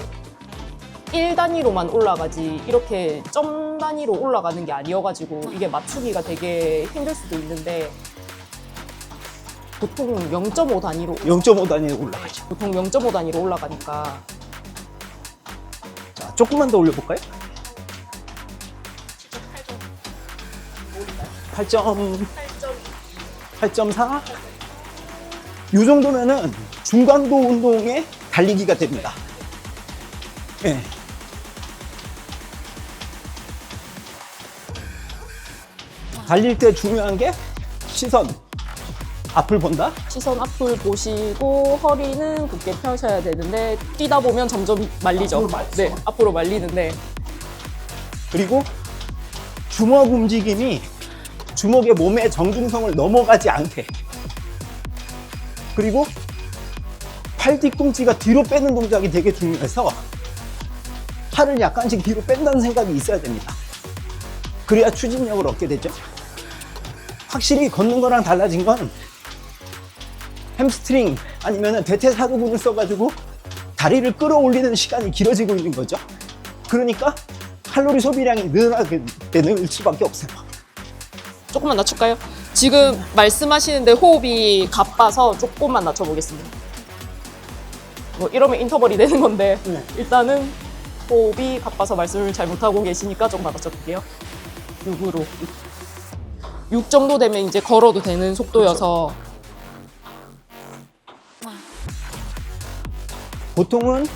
1단위로만 올라가지 이렇게 점 단위로 올라가는 게 아니어가지고 이게 맞추기가 되게 힘들 수도 있는데 보통 0.5 단위로 0.5 단위로 올라가죠. 보통 0.5 단위로 올라가니까. 자, 조금만 더 올려볼까요? 8.4? 이 정도면은 중강도 운동의 달리기가 됩니다. 예. 달릴 때 중요한 게 시선, 앞을 본다. 시선 앞을 보시고 허리는 굳게 펴셔야 되는데 뛰다 보면 점점 말리죠. 앞으로 말리죠. 네, 앞으로 말리는데 그리고 주먹 움직임이 주먹의 몸의 정중성을 넘어가지 않게. 그리고 팔 뒤꿈치가 뒤로 빼는 동작이 되게 중요해서 팔을 약간씩 뒤로 뺀다는 생각이 있어야 됩니다. 그래야 추진력을 얻게 되죠. 확실히 걷는 거랑 달라진 건 햄스트링 아니면 대퇴사두근을 써가지고 다리를 끌어올리는 시간이 길어지고 있는 거죠. 그러니까 칼로리 소비량이 늘어나게 되는 수밖에 없어요. 조금만 낮출까요? 지금 말씀하시는데 호흡이 가빠서 조금만 낮춰보겠습니다. 뭐 이러면 인터벌이 되는 건데 네. 일단은 호흡이 가빠서 말씀을 잘 못하고 계시니까 조금만 낮춰볼게요. 6으로 6 정도 되면 이제 걸어도 되는 속도여서. 보통은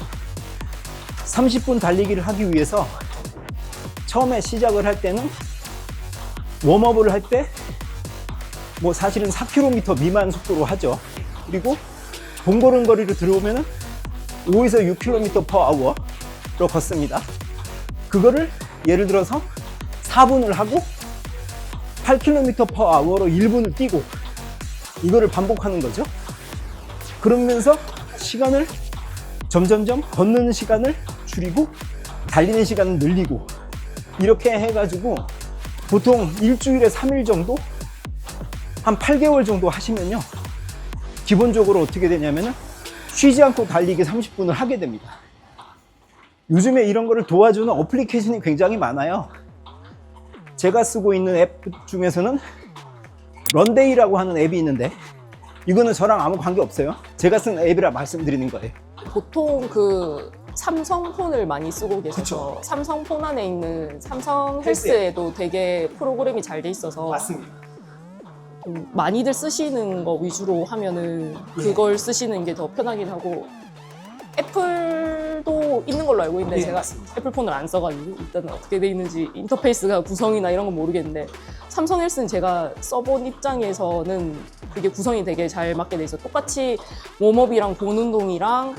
30분 달리기를 하기 위해서 처음에 시작을 할 때는 웜업을 할 때 뭐 사실은 4km 미만 속도로 하죠. 그리고 봉고른 거리로 들어오면은 5에서 6km/h로 걷습니다. 그거를 예를 들어서 4분을 하고 8km/h로 1분을 뛰고 이거를 반복하는 거죠. 그러면서 시간을 점점점 걷는 시간을 줄이고 달리는 시간을 늘리고 이렇게 해가지고 보통 일주일에 3일 정도 한 8개월 정도 하시면요 기본적으로 어떻게 되냐면은 쉬지 않고 달리기 30분을 하게 됩니다. 요즘에 이런 거를 도와주는 어플리케이션이 굉장히 많아요. 제가 쓰고 있는 앱 중에서는 런데이라고 하는 앱이 있는데 이거는 저랑 아무 관계 없어요. 제가 쓴 앱이라 말씀드리는 거예요. 보통 그 삼성폰을 많이 쓰고 계셔서 그쵸. 삼성폰 안에 있는 삼성 헬스에도 되게 프로그램이 잘 돼 있어서 맞습니다. 많이들 쓰시는 거 위주로 하면은 그걸 쓰시는 게 더 편하긴 하고 애플도 있는 걸로 알고 있는데 예, 제가 맞습니다. 애플폰을 안 써가지고 일단 어떻게 돼 있는지 인터페이스가 구성이나 이런 건 모르겠는데 삼성 헬스는 제가 써본 입장에서는 그게 구성이 되게 잘 맞게 돼 있어. 똑같이 웜업이랑 본 운동이랑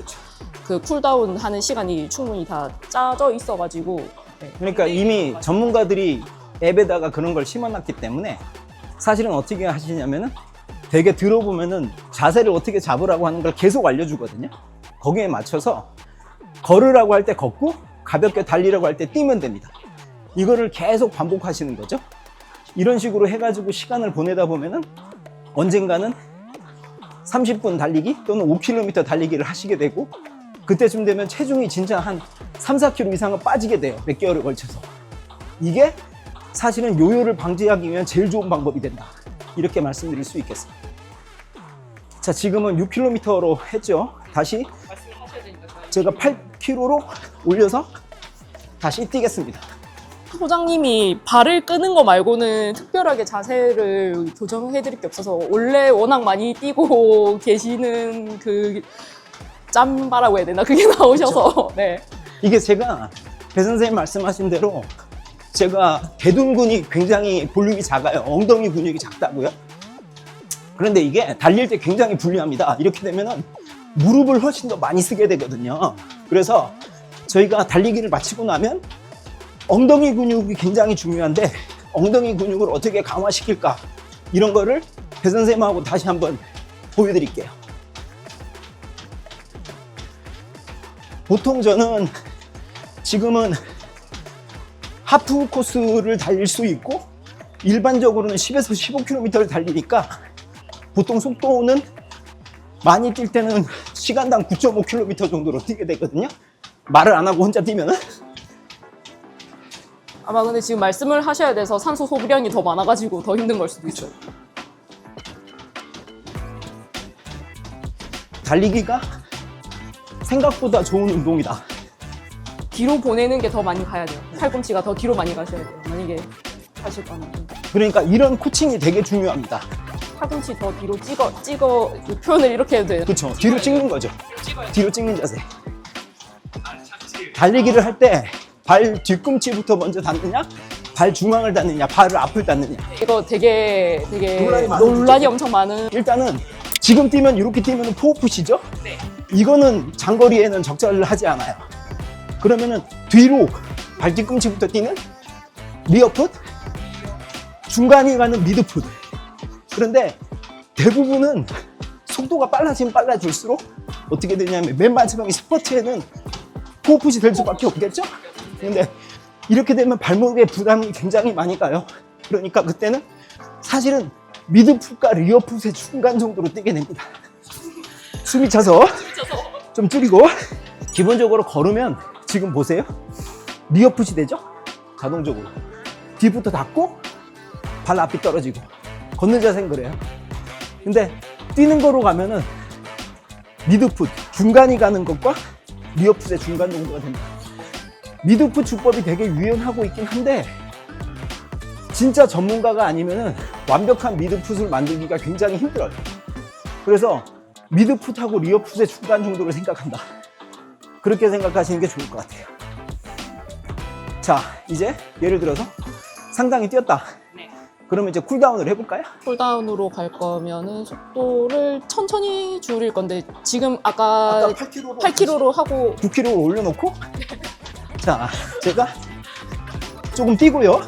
그 쿨다운 하는 시간이 충분히 다 짜져 있어가지고 네. 그러니까 이미 전문가들이 앱에다가 그런 걸 심어놨기 때문에 사실은 어떻게 하시냐면은 되게 들어보면은 자세를 어떻게 잡으라고 하는 걸 계속 알려주거든요. 거기에 맞춰서 걸으라고 할 때 걷고 가볍게 달리라고 할 때 뛰면 됩니다. 이거를 계속 반복하시는 거죠. 이런 식으로 해가지고 시간을 보내다 보면은 언젠가는 30분 달리기 또는 5km 달리기를 하시게 되고, 그때쯤 되면 체중이 진짜 한 3, 4kg 이상은 빠지게 돼요. 몇 개월에 걸쳐서. 이게 사실은 요요를 방지하기 위한 제일 좋은 방법이 된다. 이렇게 말씀드릴 수 있겠습니다. 자, 지금은 6km로 했죠. 다시 제가 8km로 올려서 다시 뛰겠습니다. 소장님이 발을 끄는 거 말고는 특별하게 자세를 교정해드릴 게 없어서 원래 워낙 많이 뛰고 계시는 그 짬바라고 해야 되나? 그게 나오셔서 네. 이게 제가 배 선생님 말씀하신 대로 제가 대둔근이 굉장히 볼륨이 작아요. 엉덩이 근육이 작다고요. 그런데 이게 달릴 때 굉장히 불리합니다. 이렇게 되면은 무릎을 훨씬 더 많이 쓰게 되거든요. 그래서 저희가 달리기를 마치고 나면 엉덩이 근육이 굉장히 중요한데 엉덩이 근육을 어떻게 강화시킬까, 이런 거를 배 선생님하고 다시 한번 보여드릴게요. 보통 저는 지금은 하프 코스를 달릴 수 있고 일반적으로는 10에서 15km를 달리니까 보통 속도는 많이 뛸 때는 시간당 9.5km 정도로 뛰게 되거든요. 말을 안 하고 혼자 뛰면은. 아마 근데 지금 말씀을 하셔야 돼서 산소 소비량이 더 많아가지고 더 힘든 걸 수도 있어요. 달리기가 생각보다 좋은 운동이다. 뒤로 보내는 게 더 많이 가야 돼요. 팔꿈치가 더 뒤로 많이 가셔야 돼요. 만약에 하실 거면. 그러니까 이런 코칭이 되게 중요합니다. 팔꿈치 더 뒤로 찍어 표현을 이렇게 해도 돼요. 그렇죠. 뒤로 찍는 거죠. 뒤로 찍는 자세. 달리기를 할 때 발 뒤꿈치부터 먼저 닿느냐, 발 중앙을 닿느냐, 발을 앞을 닿느냐. 이거 되게 많은 논란이 엄청 많은. 일단은 지금 뛰면 이렇게 뛰면 포어풋이죠? 네. 이거는 장거리에는 적절을 하지 않아요. 그러면은 뒤로 발 뒤꿈치부터 뛰는 리어풋, 중간이 가는 미드풋. 그런데 대부분은 속도가 빨라지면 빨라질수록 어떻게 되냐면 맨 마지막에 스퍼트에는 포어풋이 될 수밖에 없겠죠? 근데 이렇게 되면 발목에 부담이 굉장히 많이 가요. 그러니까 그때는 사실은 미드풋과 리어풋의 중간 정도로 뛰게 됩니다. 숨이 차서 좀 줄이고, 기본적으로 걸으면 지금 보세요. 리어풋이 되죠? 자동적으로. 뒤부터 닿고 발 앞이 떨어지고. 걷는 자세는 그래요. 근데 뛰는 거로 가면은 미드풋, 중간이 가는 것과 리어풋의 중간 정도가 됩니다. 미드풋 주법이 되게 유행하고 있긴 한데 진짜 전문가가 아니면은 완벽한 미드풋을 만들기가 굉장히 힘들어요. 그래서 미드풋하고 리어풋의 중간 정도를 생각한다. 그렇게 생각하시는 게 좋을 것 같아요. 자, 이제 예를 들어서 상당히 뛰었다. 그러면 이제 쿨다운을 해볼까요? 쿨다운으로 갈 거면은 속도를 천천히 줄일 건데 지금 아까 8km로 하고 9kg를 올려놓고 자, 제가 조금 뛰고요.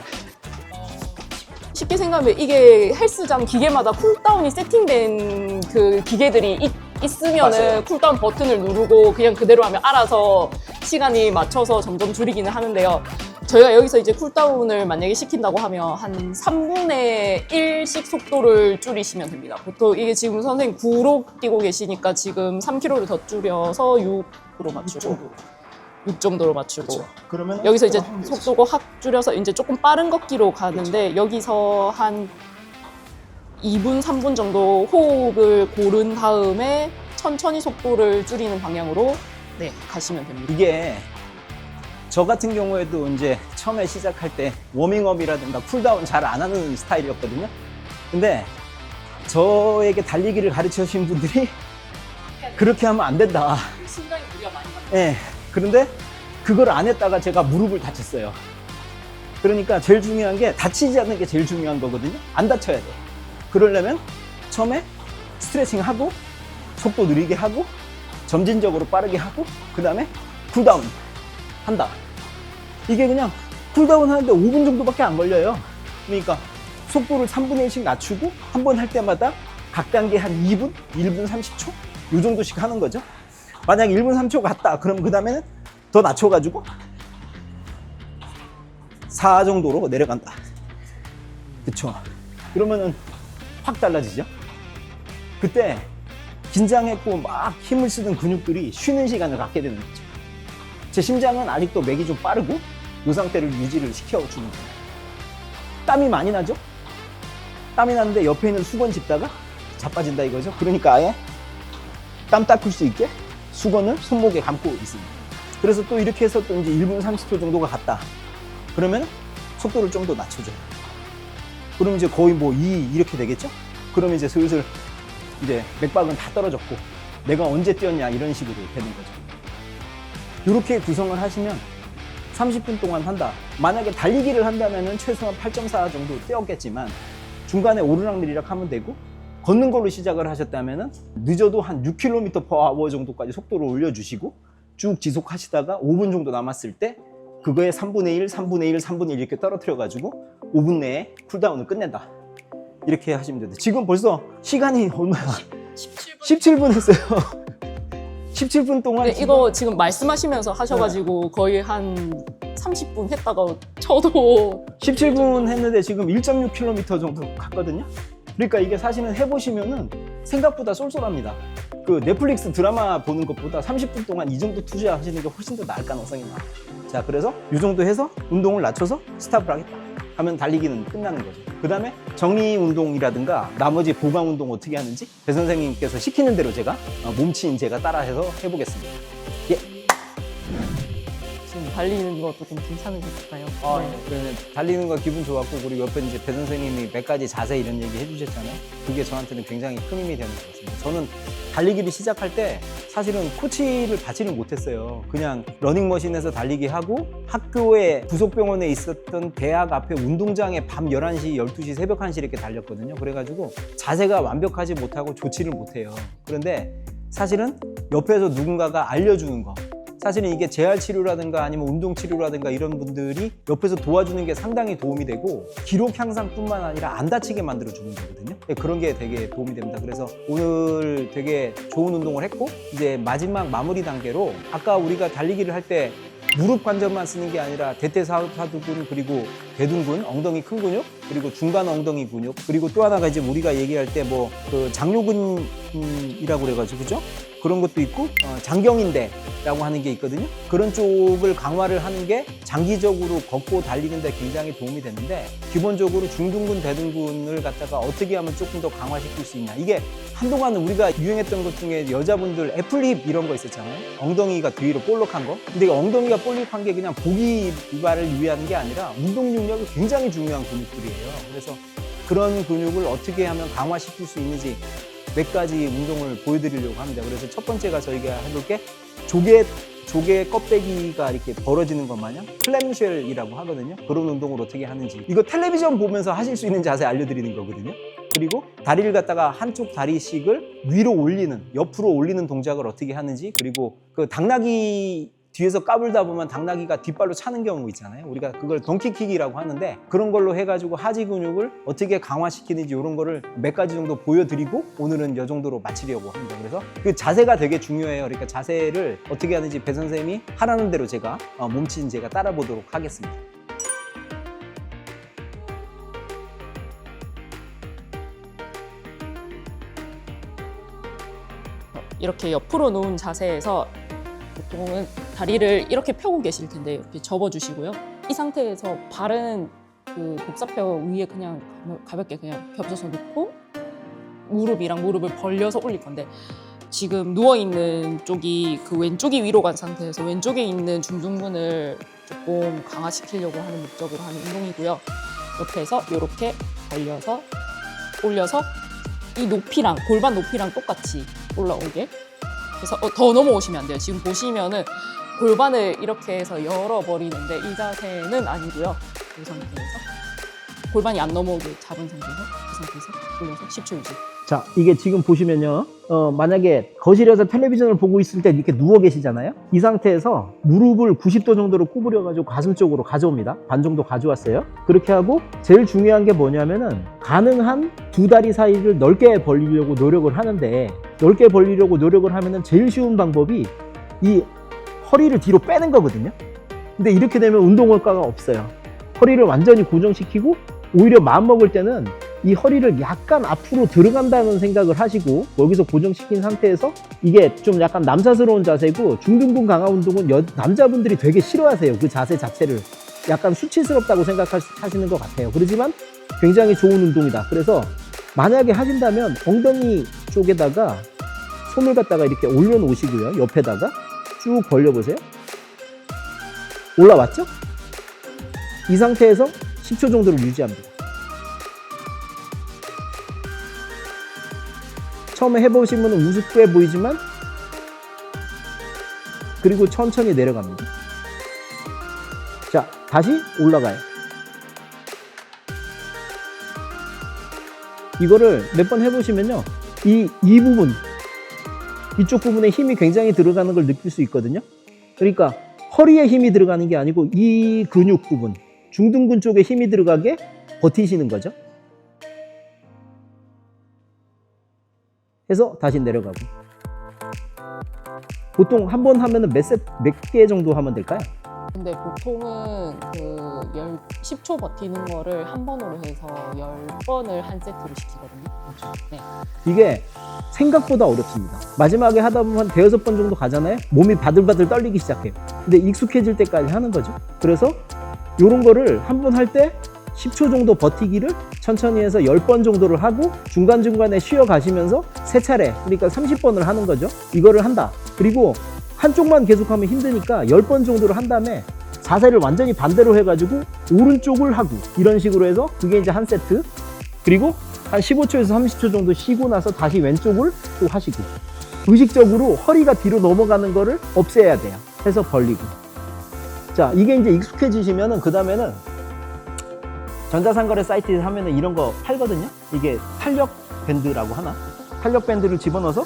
쉽게 생각하면 이게 헬스장 기계마다 쿨다운이 세팅된 그 기계들이 있으면은 맞아요. 쿨다운 버튼을 누르고 그냥 그대로 하면 알아서 시간이 맞춰서 점점 줄이기는 하는데요. 저희가 여기서 이제 쿨다운을 만약에 시킨다고 하면 한 3분의 1씩 속도를 줄이시면 됩니다. 보통 이게 지금 선생님 9로 뛰고 계시니까 지금 3km를 더 줄여서 6으로 맞추고 6 정도로 맞추고 그렇죠. 그러면 여기서 이제 속도가 확 줄여서 이제 조금 빠른 걷기로 가는데 여기서 한 2분, 3분 정도 호흡을 고른 다음에 천천히 속도를 줄이는 방향으로 네, 가시면 됩니다. 이게 저 같은 경우에도 이제 처음에 시작할 때 워밍업이라든가 쿨다운 잘 안 하는 스타일이었거든요. 근데 저에게 달리기를 가르쳐 주신 분들이 그렇게 하면 안 된다. 심장이 무리가 많이 가요. 네. 그런데 그걸 안 했다가 제가 무릎을 다쳤어요. 그러니까 제일 중요한 게 다치지 않는 게 제일 중요한 거거든요. 안 다쳐야 돼. 그러려면 처음에 스트레칭 하고 속도 느리게 하고 점진적으로 빠르게 하고 그 다음에 쿨다운 한다. 이게 그냥 쿨다운 하는데 5분 정도밖에 안 걸려요. 그러니까 속도를 3분의 1씩 낮추고 한 번 할 때마다 각 단계 한 2분, 1분 30초 이 정도씩 하는 거죠. 만약에 1분 3초 갔다 그럼 그 다음에는 더 낮춰가지고 4 정도로 내려간다. 그쵸? 그러면은 확 달라지죠? 그때 긴장했고 막 힘을 쓰던 근육들이 쉬는 시간을 갖게 되는 거죠. 제 심장은 아직도 맥이 좀 빠르고 이 상태를 유지를 시켜주는 거예요. 땀이 많이 나죠? 땀이 나는데 옆에 있는 수건 짚다가 자빠진다 이거죠. 그러니까 아예 땀 닦을 수 있게 수건을 손목에 감고 있습니다. 그래서 또 이렇게 해서 또 이제 1분 30초 정도가 갔다. 그러면 속도를 좀 더 낮춰줘요. 그럼 이제 거의 뭐 2 이렇게 되겠죠? 그러면 이제 슬슬 이제 맥박은 다 떨어졌고 내가 언제 뛰었냐 이런 식으로 되는 거죠. 이렇게 구성을 하시면 30분 동안 한다. 만약에 달리기를 한다면 최소한 8.4 정도 뛰었겠지만 중간에 오르락내리락 하면 되고 걷는 걸로 시작을 하셨다면 늦어도 한 6km/h 정도까지 속도를 올려주시고 쭉 지속하시다가 5분 정도 남았을 때 그거에 3분의 1, 3분의 1, 3분의 1 이렇게 떨어뜨려 가지고 5분 내에 쿨다운을 끝낸다. 이렇게 하시면 됩니다. 지금 벌써 시간이 얼마야? 17분 했어요. 17분 동안. 네, 이거 지금 말씀하시면서 하셔가지고 거의 한 30분 했다가 저도 17분 했는데 지금 1.6km 정도 갔거든요. 그러니까 이게 사실은 해보시면은 생각보다 쏠쏠합니다. 그 넷플릭스 드라마 보는 것보다 30분 동안 이 정도 투자하시는 게 훨씬 더 나을 가능성이 많아요. 자, 그래서 이 정도 해서 운동을 낮춰서 스탑을 하겠다 하면 달리기는 끝나는 거죠. 그 다음에 정리 운동이라든가 나머지 보강 운동 어떻게 하는지 배 선생님께서 시키는 대로 제가 몸치인 제가 따라해서 해보겠습니다. 예. 지금 달리는 것도 좀 괜찮으실까요? 그러면 달리는 거 기분 좋았고, 그리고 옆에 이제 배 선생님이 몇 가지 자세 이런 얘기 해주셨잖아요. 그게 저한테는 굉장히 큰 힘이 되는 것 같습니다. 저는 달리기를 시작할 때 사실은 코치를 받지는 못했어요. 그냥 러닝머신에서 달리기 하고 학교에 부속병원에 있었던 대학 앞에 운동장에 밤 11시, 12시, 새벽 1시 이렇게 달렸거든요. 그래가지고 자세가 완벽하지 못하고 좋지를 못해요. 그런데 사실은 옆에서 누군가가 알려주는 거, 사실은 이게 재활치료라든가 아니면 운동치료라든가 이런 분들이 옆에서 도와주는 게 상당히 도움이 되고 기록 향상뿐만 아니라 안 다치게 만들어주는 거거든요. 그런 게 되게 도움이 됩니다. 그래서 오늘 되게 좋은 운동을 했고, 이제 마지막 마무리 단계로 아까 우리가 달리기를 할 때 무릎 관절만 쓰는 게 아니라 대퇴사두근, 그리고 대둔근, 엉덩이 큰 근육, 그리고 중간 엉덩이 근육, 그리고 또 하나가 이제 우리가 얘기할 때 뭐 그 장요근이라고 그래가지고 그죠? 그런 것도 있고 장경인대라고 하는 게 있거든요. 그런 쪽을 강화를 하는 게 장기적으로 걷고 달리는데 굉장히 도움이 되는데, 기본적으로 중둔근, 대둔근을 갖다가 어떻게 하면 조금 더 강화시킬 수 있냐. 이게 한동안은 우리가 유행했던 것 중에 여자분들 애플힙 이런 거 있었잖아요. 엉덩이가 뒤로 볼록한 거. 근데 엉덩이가 볼록한 게 그냥 보기 유발을 위한 게 아니라 운동 능력이 굉장히 중요한 근육들이에요. 그래서 그런 근육을 어떻게 하면 강화시킬 수 있는지 몇 가지 운동을 보여드리려고 합니다. 그래서 첫 번째가 저희가 해볼 게 조개 껍데기가 이렇게 벌어지는 것 마냥 클램쉘이라고 하거든요. 그런 운동을 어떻게 하는지, 이거 텔레비전 보면서 하실 수 있는 자세 알려드리는 거거든요. 그리고 다리를 갖다가 한쪽 다리씩을 위로 올리는, 옆으로 올리는 동작을 어떻게 하는지, 그리고 그 당나귀 뒤에서 까불다 보면 당나귀가 뒷발로 차는 경우 있잖아요. 우리가 그걸 덩키킥이라고 하는데, 그런 걸로 해가지고 하지 근육을 어떻게 강화시키는지 이런 거를 몇 가지 정도 보여드리고 오늘은 이 정도로 마치려고 합니다. 그래서 그 자세가 되게 중요해요. 그러니까 자세를 어떻게 하는지 배 선생님이 하라는 대로 제가 몸치인 제가 따라 보도록 하겠습니다. 이렇게 옆으로 놓은 자세에서 보통은 다리를 이렇게 펴고 계실 텐데 이렇게 접어주시고요. 이 상태에서 발은 그 복사뼈 위에 그냥 가볍게 그냥 겹쳐서 놓고 무릎이랑 무릎을 벌려서 올릴 건데, 지금 누워있는 쪽이 그 왼쪽이 위로 간 상태에서 왼쪽에 있는 중둔근을 조금 강화시키려고 하는 목적으로 하는 운동이고요. 옆에서 이렇게 벌려서 올려서 이 높이랑 골반 높이랑 똑같이 올라오게. 그래서 더 넘어오시면 안 돼요. 지금 보시면은 골반을 이렇게 해서 열어버리는데 이 자세는 아니고요. 이 상태에서 골반이 안 넘어오게 잡은 상태에서 이 상태에서 올려서 10초 유지. 자, 이게 지금 보시면요. 만약에 거실에서 텔레비전을 보고 있을 때 이렇게 누워 계시잖아요. 이 상태에서 무릎을 90도 정도로 구부려가지고 가슴 쪽으로 가져옵니다. 반 정도 가져왔어요. 그렇게 하고 제일 중요한 게 뭐냐면은 가능한 두 다리 사이를 넓게 벌리려고 노력을 하는데, 넓게 벌리려고 노력을 하면은 제일 쉬운 방법이 이 허리를 뒤로 빼는 거거든요. 근데 이렇게 되면 운동 효과가 없어요. 허리를 완전히 고정시키고 오히려 마음먹을 때는 이 허리를 약간 앞으로 들어간다는 생각을 하시고 여기서 고정시킨 상태에서 이게 좀 약간 남사스러운 자세고 중등근 강화 운동은 남자분들이 되게 싫어하세요. 그 자세 자체를 약간 수치스럽다고 생각하시는 것 같아요. 그렇지만 굉장히 좋은 운동이다. 그래서 만약에 하신다면 엉덩이 쪽에다가 손을 갖다가 이렇게 올려놓으시고요. 옆에다가 쭉 벌려보세요. 올라왔죠? 이 상태에서 10초 정도를 유지합니다. 처음에 해보신 분은 우습게 보이지만 그리고 천천히 내려갑니다. 자, 다시 올라가요. 이거를 몇 번 해보시면요. 이 부분, 이쪽 부분에 힘이 굉장히 들어가는 걸 느낄 수 있거든요. 그러니까 허리에 힘이 들어가는 게 아니고 이 근육 부분, 중등근 쪽에 힘이 들어가게 버티시는 거죠. 해서 다시 내려가고. 보통 한 번 하면 몇 개 정도 하면 될까요? 근데 보통은 그 10초 버티는 거를 한 번으로 해서 10번을 한 세트로 시키거든요. 네. 이게 생각보다 어렵습니다. 마지막에 하다 보면 한 대여섯 번 정도 가잖아요. 몸이 바들바들 떨리기 시작해요. 근데 익숙해질 때까지 하는 거죠. 그래서 이런 거를 한 번 할 때 10초 정도 버티기를 천천히 해서 10번 정도를 하고 중간중간에 쉬어 가시면서 3차례, 그러니까 30번을 하는 거죠. 이거를 한다. 그리고 한쪽만 계속하면 힘드니까 10번 정도를 한 다음에 자세를 완전히 반대로 해가지고 오른쪽을 하고 이런 식으로 해서 그게 이제 한 세트. 그리고 한 15초에서 30초 정도 쉬고 나서 다시 왼쪽을 또 하시고 의식적으로 허리가 뒤로 넘어가는 거를 없애야 돼요. 해서 벌리고. 자, 이게 이제 익숙해지시면은 그 다음에는 전자상거래 사이트에 하면은 이런 거 팔거든요. 이게 탄력 밴드라고 하나? 탄력 밴드를 집어넣어서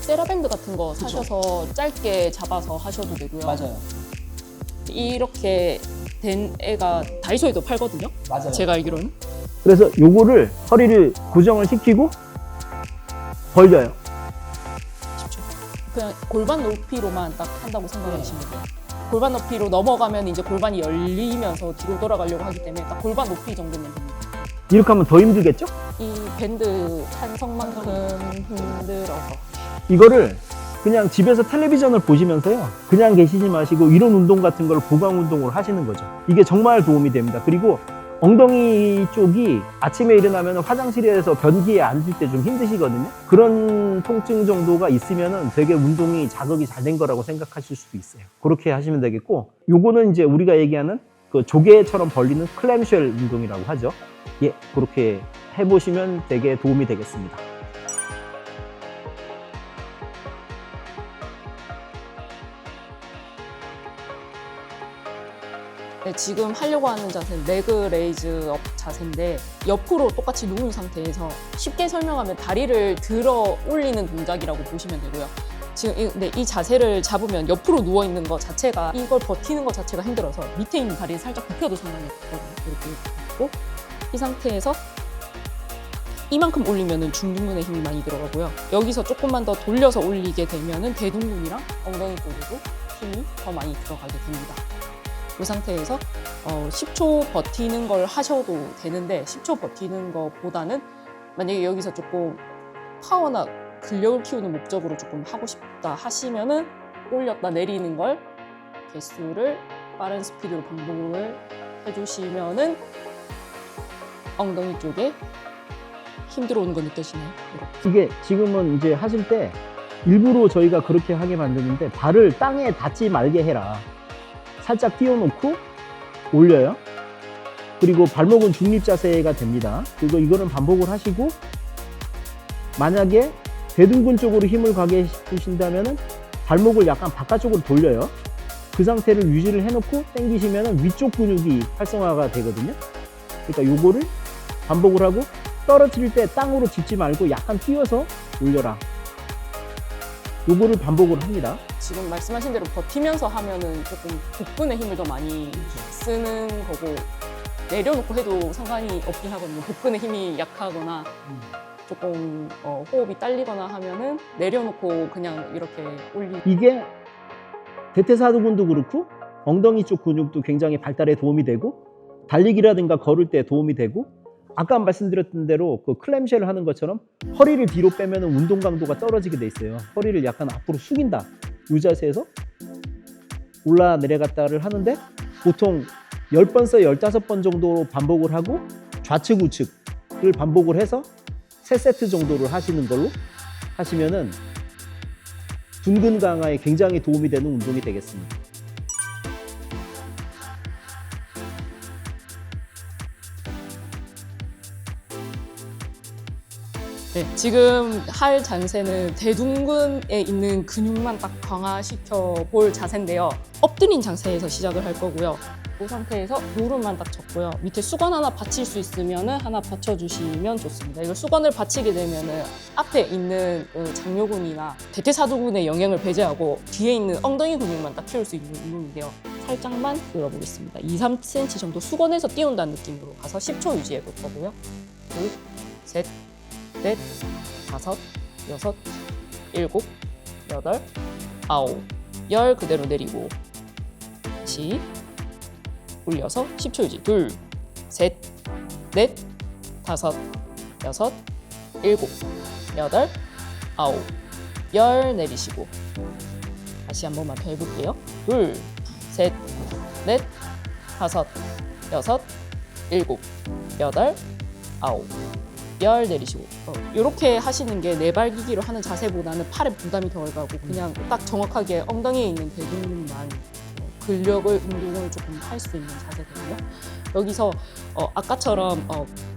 세라밴드 같은 거 사셔서 짧게 잡아서 하셔도 되고요. 맞아요. 이렇게 된 애가 다이소에도 팔거든요. 맞아요. 제가 알기로는. 그래서 요거를 허리를 고정을 시키고 벌려요. 10초. 그냥 골반 높이로만 딱 한다고 생각하시면 돼요. 골반 높이로 넘어가면 이제 골반이 열리면서 뒤로 돌아가려고 하기 때문에 딱 골반 높이 정도면 됩니다. 이렇게 하면 더 힘들겠죠? 이 밴드 탄성만큼 힘들어서. 이거를 그냥 집에서 텔레비전을 보시면서요. 그냥 계시지 마시고 이런 운동 같은 걸 보강 운동을 하시는 거죠. 이게 정말 도움이 됩니다. 그리고 엉덩이 쪽이 아침에 일어나면 화장실에서 변기에 앉을 때 좀 힘드시거든요. 그런 통증 정도가 있으면 되게 운동이 자극이 잘 된 거라고 생각하실 수도 있어요. 그렇게 하시면 되겠고, 요거는 이제 우리가 얘기하는 그 조개처럼 벌리는 클램쉘 운동이라고 하죠. 예, 그렇게 해보시면 되게 도움이 되겠습니다. 네, 지금 하려고 하는 자세는 레그 레이즈 업 자세인데 옆으로 똑같이 누운 상태에서 쉽게 설명하면 다리를 들어 올리는 동작이라고 보시면 되고요. 지금 이 자세를 잡으면 옆으로 누워 있는 것 자체가 이걸 버티는 것 자체가 힘들어서 밑에 있는 다리를 살짝 굽혀도 상관이 없거든요. 이렇게 굽고 이 상태에서 이만큼 올리면은 중둔근에 힘이 많이 들어가고요. 여기서 조금만 더 돌려서 올리게 되면은 대둔근이랑 엉덩이 쪽에도 힘이 더 많이 들어가게 됩니다. 이 상태에서 10초 버티는 걸 하셔도 되는데 10초 버티는 것보다는 만약에 여기서 조금 파워나 근력을 키우는 목적으로 조금 하고 싶다 하시면은 올렸다 내리는 걸 개수를 빠른 스피드로 반복을 해주시면은 엉덩이 쪽에 힘 들어오는 거 느껴지나요? 이렇게. 이게 지금은 이제 하실 때 일부러 저희가 그렇게 하게 만드는데 발을 땅에 닿지 말게 해라. 살짝 띄워놓고 올려요. 그리고 발목은 중립 자세가 됩니다. 그리고 이거는 반복을 하시고 만약에 대둔근 쪽으로 힘을 가게 해주신다면 발목을 약간 바깥쪽으로 돌려요. 그 상태를 유지를 해놓고 당기시면 위쪽 근육이 활성화가 되거든요. 그러니까 요거를 반복을 하고 떨어뜨릴 때 땅으로 짚지 말고 약간 띄워서 올려라. 요거를 반복을 합니다. 지금 말씀하신 대로 버티면서 하면은 조금 복근의 힘을 더 많이 쓰는 거고 내려놓고 해도 상관이 없긴 하거든요. 복근의 힘이 약하거나 조금 호흡이 딸리거나 하면은 내려놓고 그냥 이렇게 올리. 이게 대퇴사두근도 그렇고 엉덩이 쪽 근육도 굉장히 발달에 도움이 되고 달리기라든가 걸을 때 도움이 되고 아까 말씀드렸던 대로 그 클램쉘을 하는 것처럼 허리를 뒤로 빼면 운동 강도가 떨어지게 돼 있어요. 허리를 약간 앞으로 숙인다. 이 자세에서 올라 내려갔다를 하는데 보통 10번에서 15번 정도 반복을 하고 좌측 우측을 반복을 해서 3세트 정도를 하시는 걸로 하시면은 둔근 강화에 굉장히 도움이 되는 운동이 되겠습니다. 네, 지금 할 자세는 대둔근에 있는 근육만 딱 강화시켜 볼 자세인데요. 엎드린 자세에서 시작을 할 거고요. 이 상태에서 무릎만 딱 접고요. 밑에 수건 하나 받칠 수 있으면 하나 받쳐주시면 좋습니다. 이걸 수건을 받치게 되면 앞에 있는 장요근이나 대퇴사두근의 영향을 배제하고 뒤에 있는 엉덩이 근육만 딱 키울 수 있는 운동인데요. 살짝만 늘어보겠습니다. 2, 3cm 정도 수건에서 띄운다는 느낌으로 가서 10초 유지해 볼 거고요. 둘, 셋, 넷, 다섯, 여섯, 일곱, 여덟, 아홉, 열 그대로 내리고 다시 올려서 10초 유지. 둘, 셋, 넷, 다섯, 여섯, 일곱, 여덟, 아홉, 열 내리시고 다시 한 번만 더 해볼게요. 둘, 셋, 넷, 다섯, 여섯, 일곱, 여덟, 아홉, 열 내리시고 이렇게 하시는 게 내발기기로 하는 자세보다는 팔에 부담이 덜 가고 그냥 딱 정확하게 엉덩이에 있는 대근육만 근력을 운동을 조금 할 수 있는 자세거든요. 여기서 아까처럼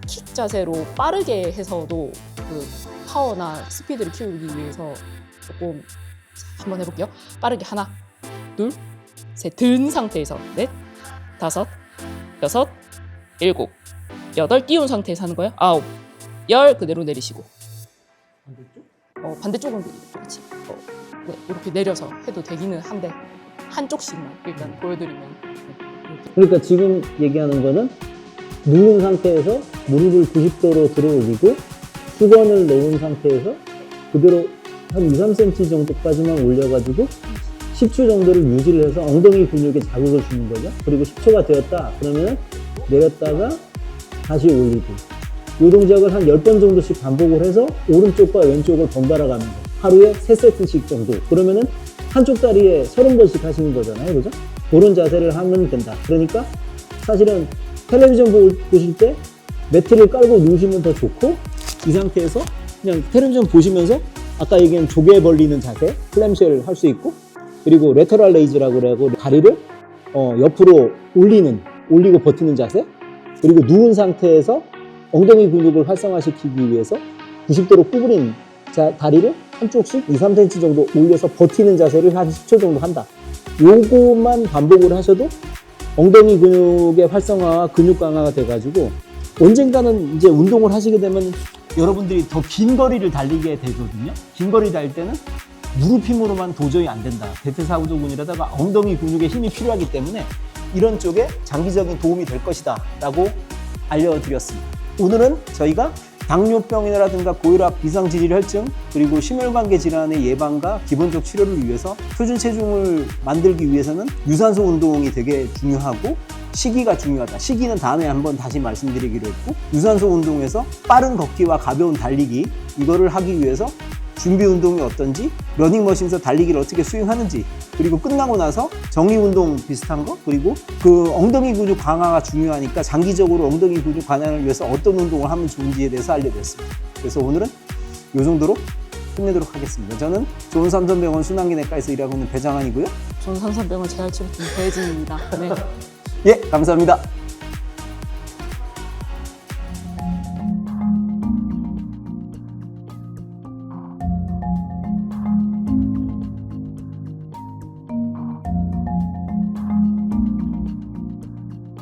킥 자세로 빠르게 해서도 그 파워나 스피드를 키우기 위해서 조금 한번 해볼게요. 빠르게 하나, 둘, 셋, 든 상태에서 넷, 다섯, 여섯, 일곱, 여덟 띄운 상태에서 하는 거예요. 아홉, 열 그대로 내리시고 반대쪽은 그렇지. 네, 이렇게 내려서 해도 되기는 한데 한쪽씩만 일단 보여드리면 그러니까 지금 얘기하는 거는 누운 상태에서 무릎을 90도로 들어 올리고 수건을 놓은 상태에서 그대로 한 2, 3cm 정도까지만 올려가지고 10초 정도를 유지를 해서 엉덩이 근육에 자극을 주는 거죠. 그리고 10초가 되었다 그러면 내렸다가 다시 올리고 이 동작을 한 10번 정도씩 반복을 해서 오른쪽과 왼쪽을 번갈아 가는 거. 하루에 3세트씩 정도. 그러면은 한쪽 다리에 30번씩 하시는 거잖아요. 그죠? 그런 자세를 하면 된다. 그러니까 사실은 텔레비전 보실 때 매트를 깔고 누우시면 더 좋고 이 상태에서 그냥 텔레비전 보시면서 아까 얘기한 조개 벌리는 자세, 클램쉘 할 수 있고 그리고 레터럴 레이즈라고 그래고 다리를 옆으로 올리고 버티는 자세 그리고 누운 상태에서 엉덩이 근육을 활성화시키기 위해서 90도로 구부린 다리를 한쪽씩 2, 3cm 정도 올려서 버티는 자세를 한 10초 정도 한다. 요것만 반복을 하셔도 엉덩이 근육의 활성화와 근육 강화가 돼가지고 언젠가는 이제 운동을 하시게 되면 여러분들이 더 긴 거리를 달리게 되거든요. 긴 거리 달릴 때는 무릎 힘으로만 도저히 안 된다. 대퇴사두근이라다가 엉덩이 근육에 힘이 필요하기 때문에 이런 쪽에 장기적인 도움이 될 것이다 라고 알려드렸습니다. 오늘은 저희가 당뇨병이라든가 고혈압, 비상지질혈증, 그리고 심혈관계 질환의 예방과 기본적 치료를 위해서 표준 체중을 만들기 위해서는 유산소 운동이 되게 중요하고 시기가 중요하다. 시기는 다음에 한번 다시 말씀드리기로 했고 유산소 운동에서 빠른 걷기와 가벼운 달리기 이거를 하기 위해서 준비 운동이 어떤지 러닝머신에서 달리기를 어떻게 수행하는지 그리고 끝나고 나서 정리운동 비슷한 거 그리고 그 엉덩이 근육 강화가 중요하니까 장기적으로 엉덩이 근육 강화를 위해서 어떤 운동을 하면 좋은지에 대해서 알려드렸습니다. 그래서 오늘은 이 정도로 끝내도록 하겠습니다. 저는 좋은 삼성병원 순환기내과에서 일하고 있는 배장환이고요. 좋은 삼성병원 재활치료팀 배혜진입니다. 네. 예, 감사합니다.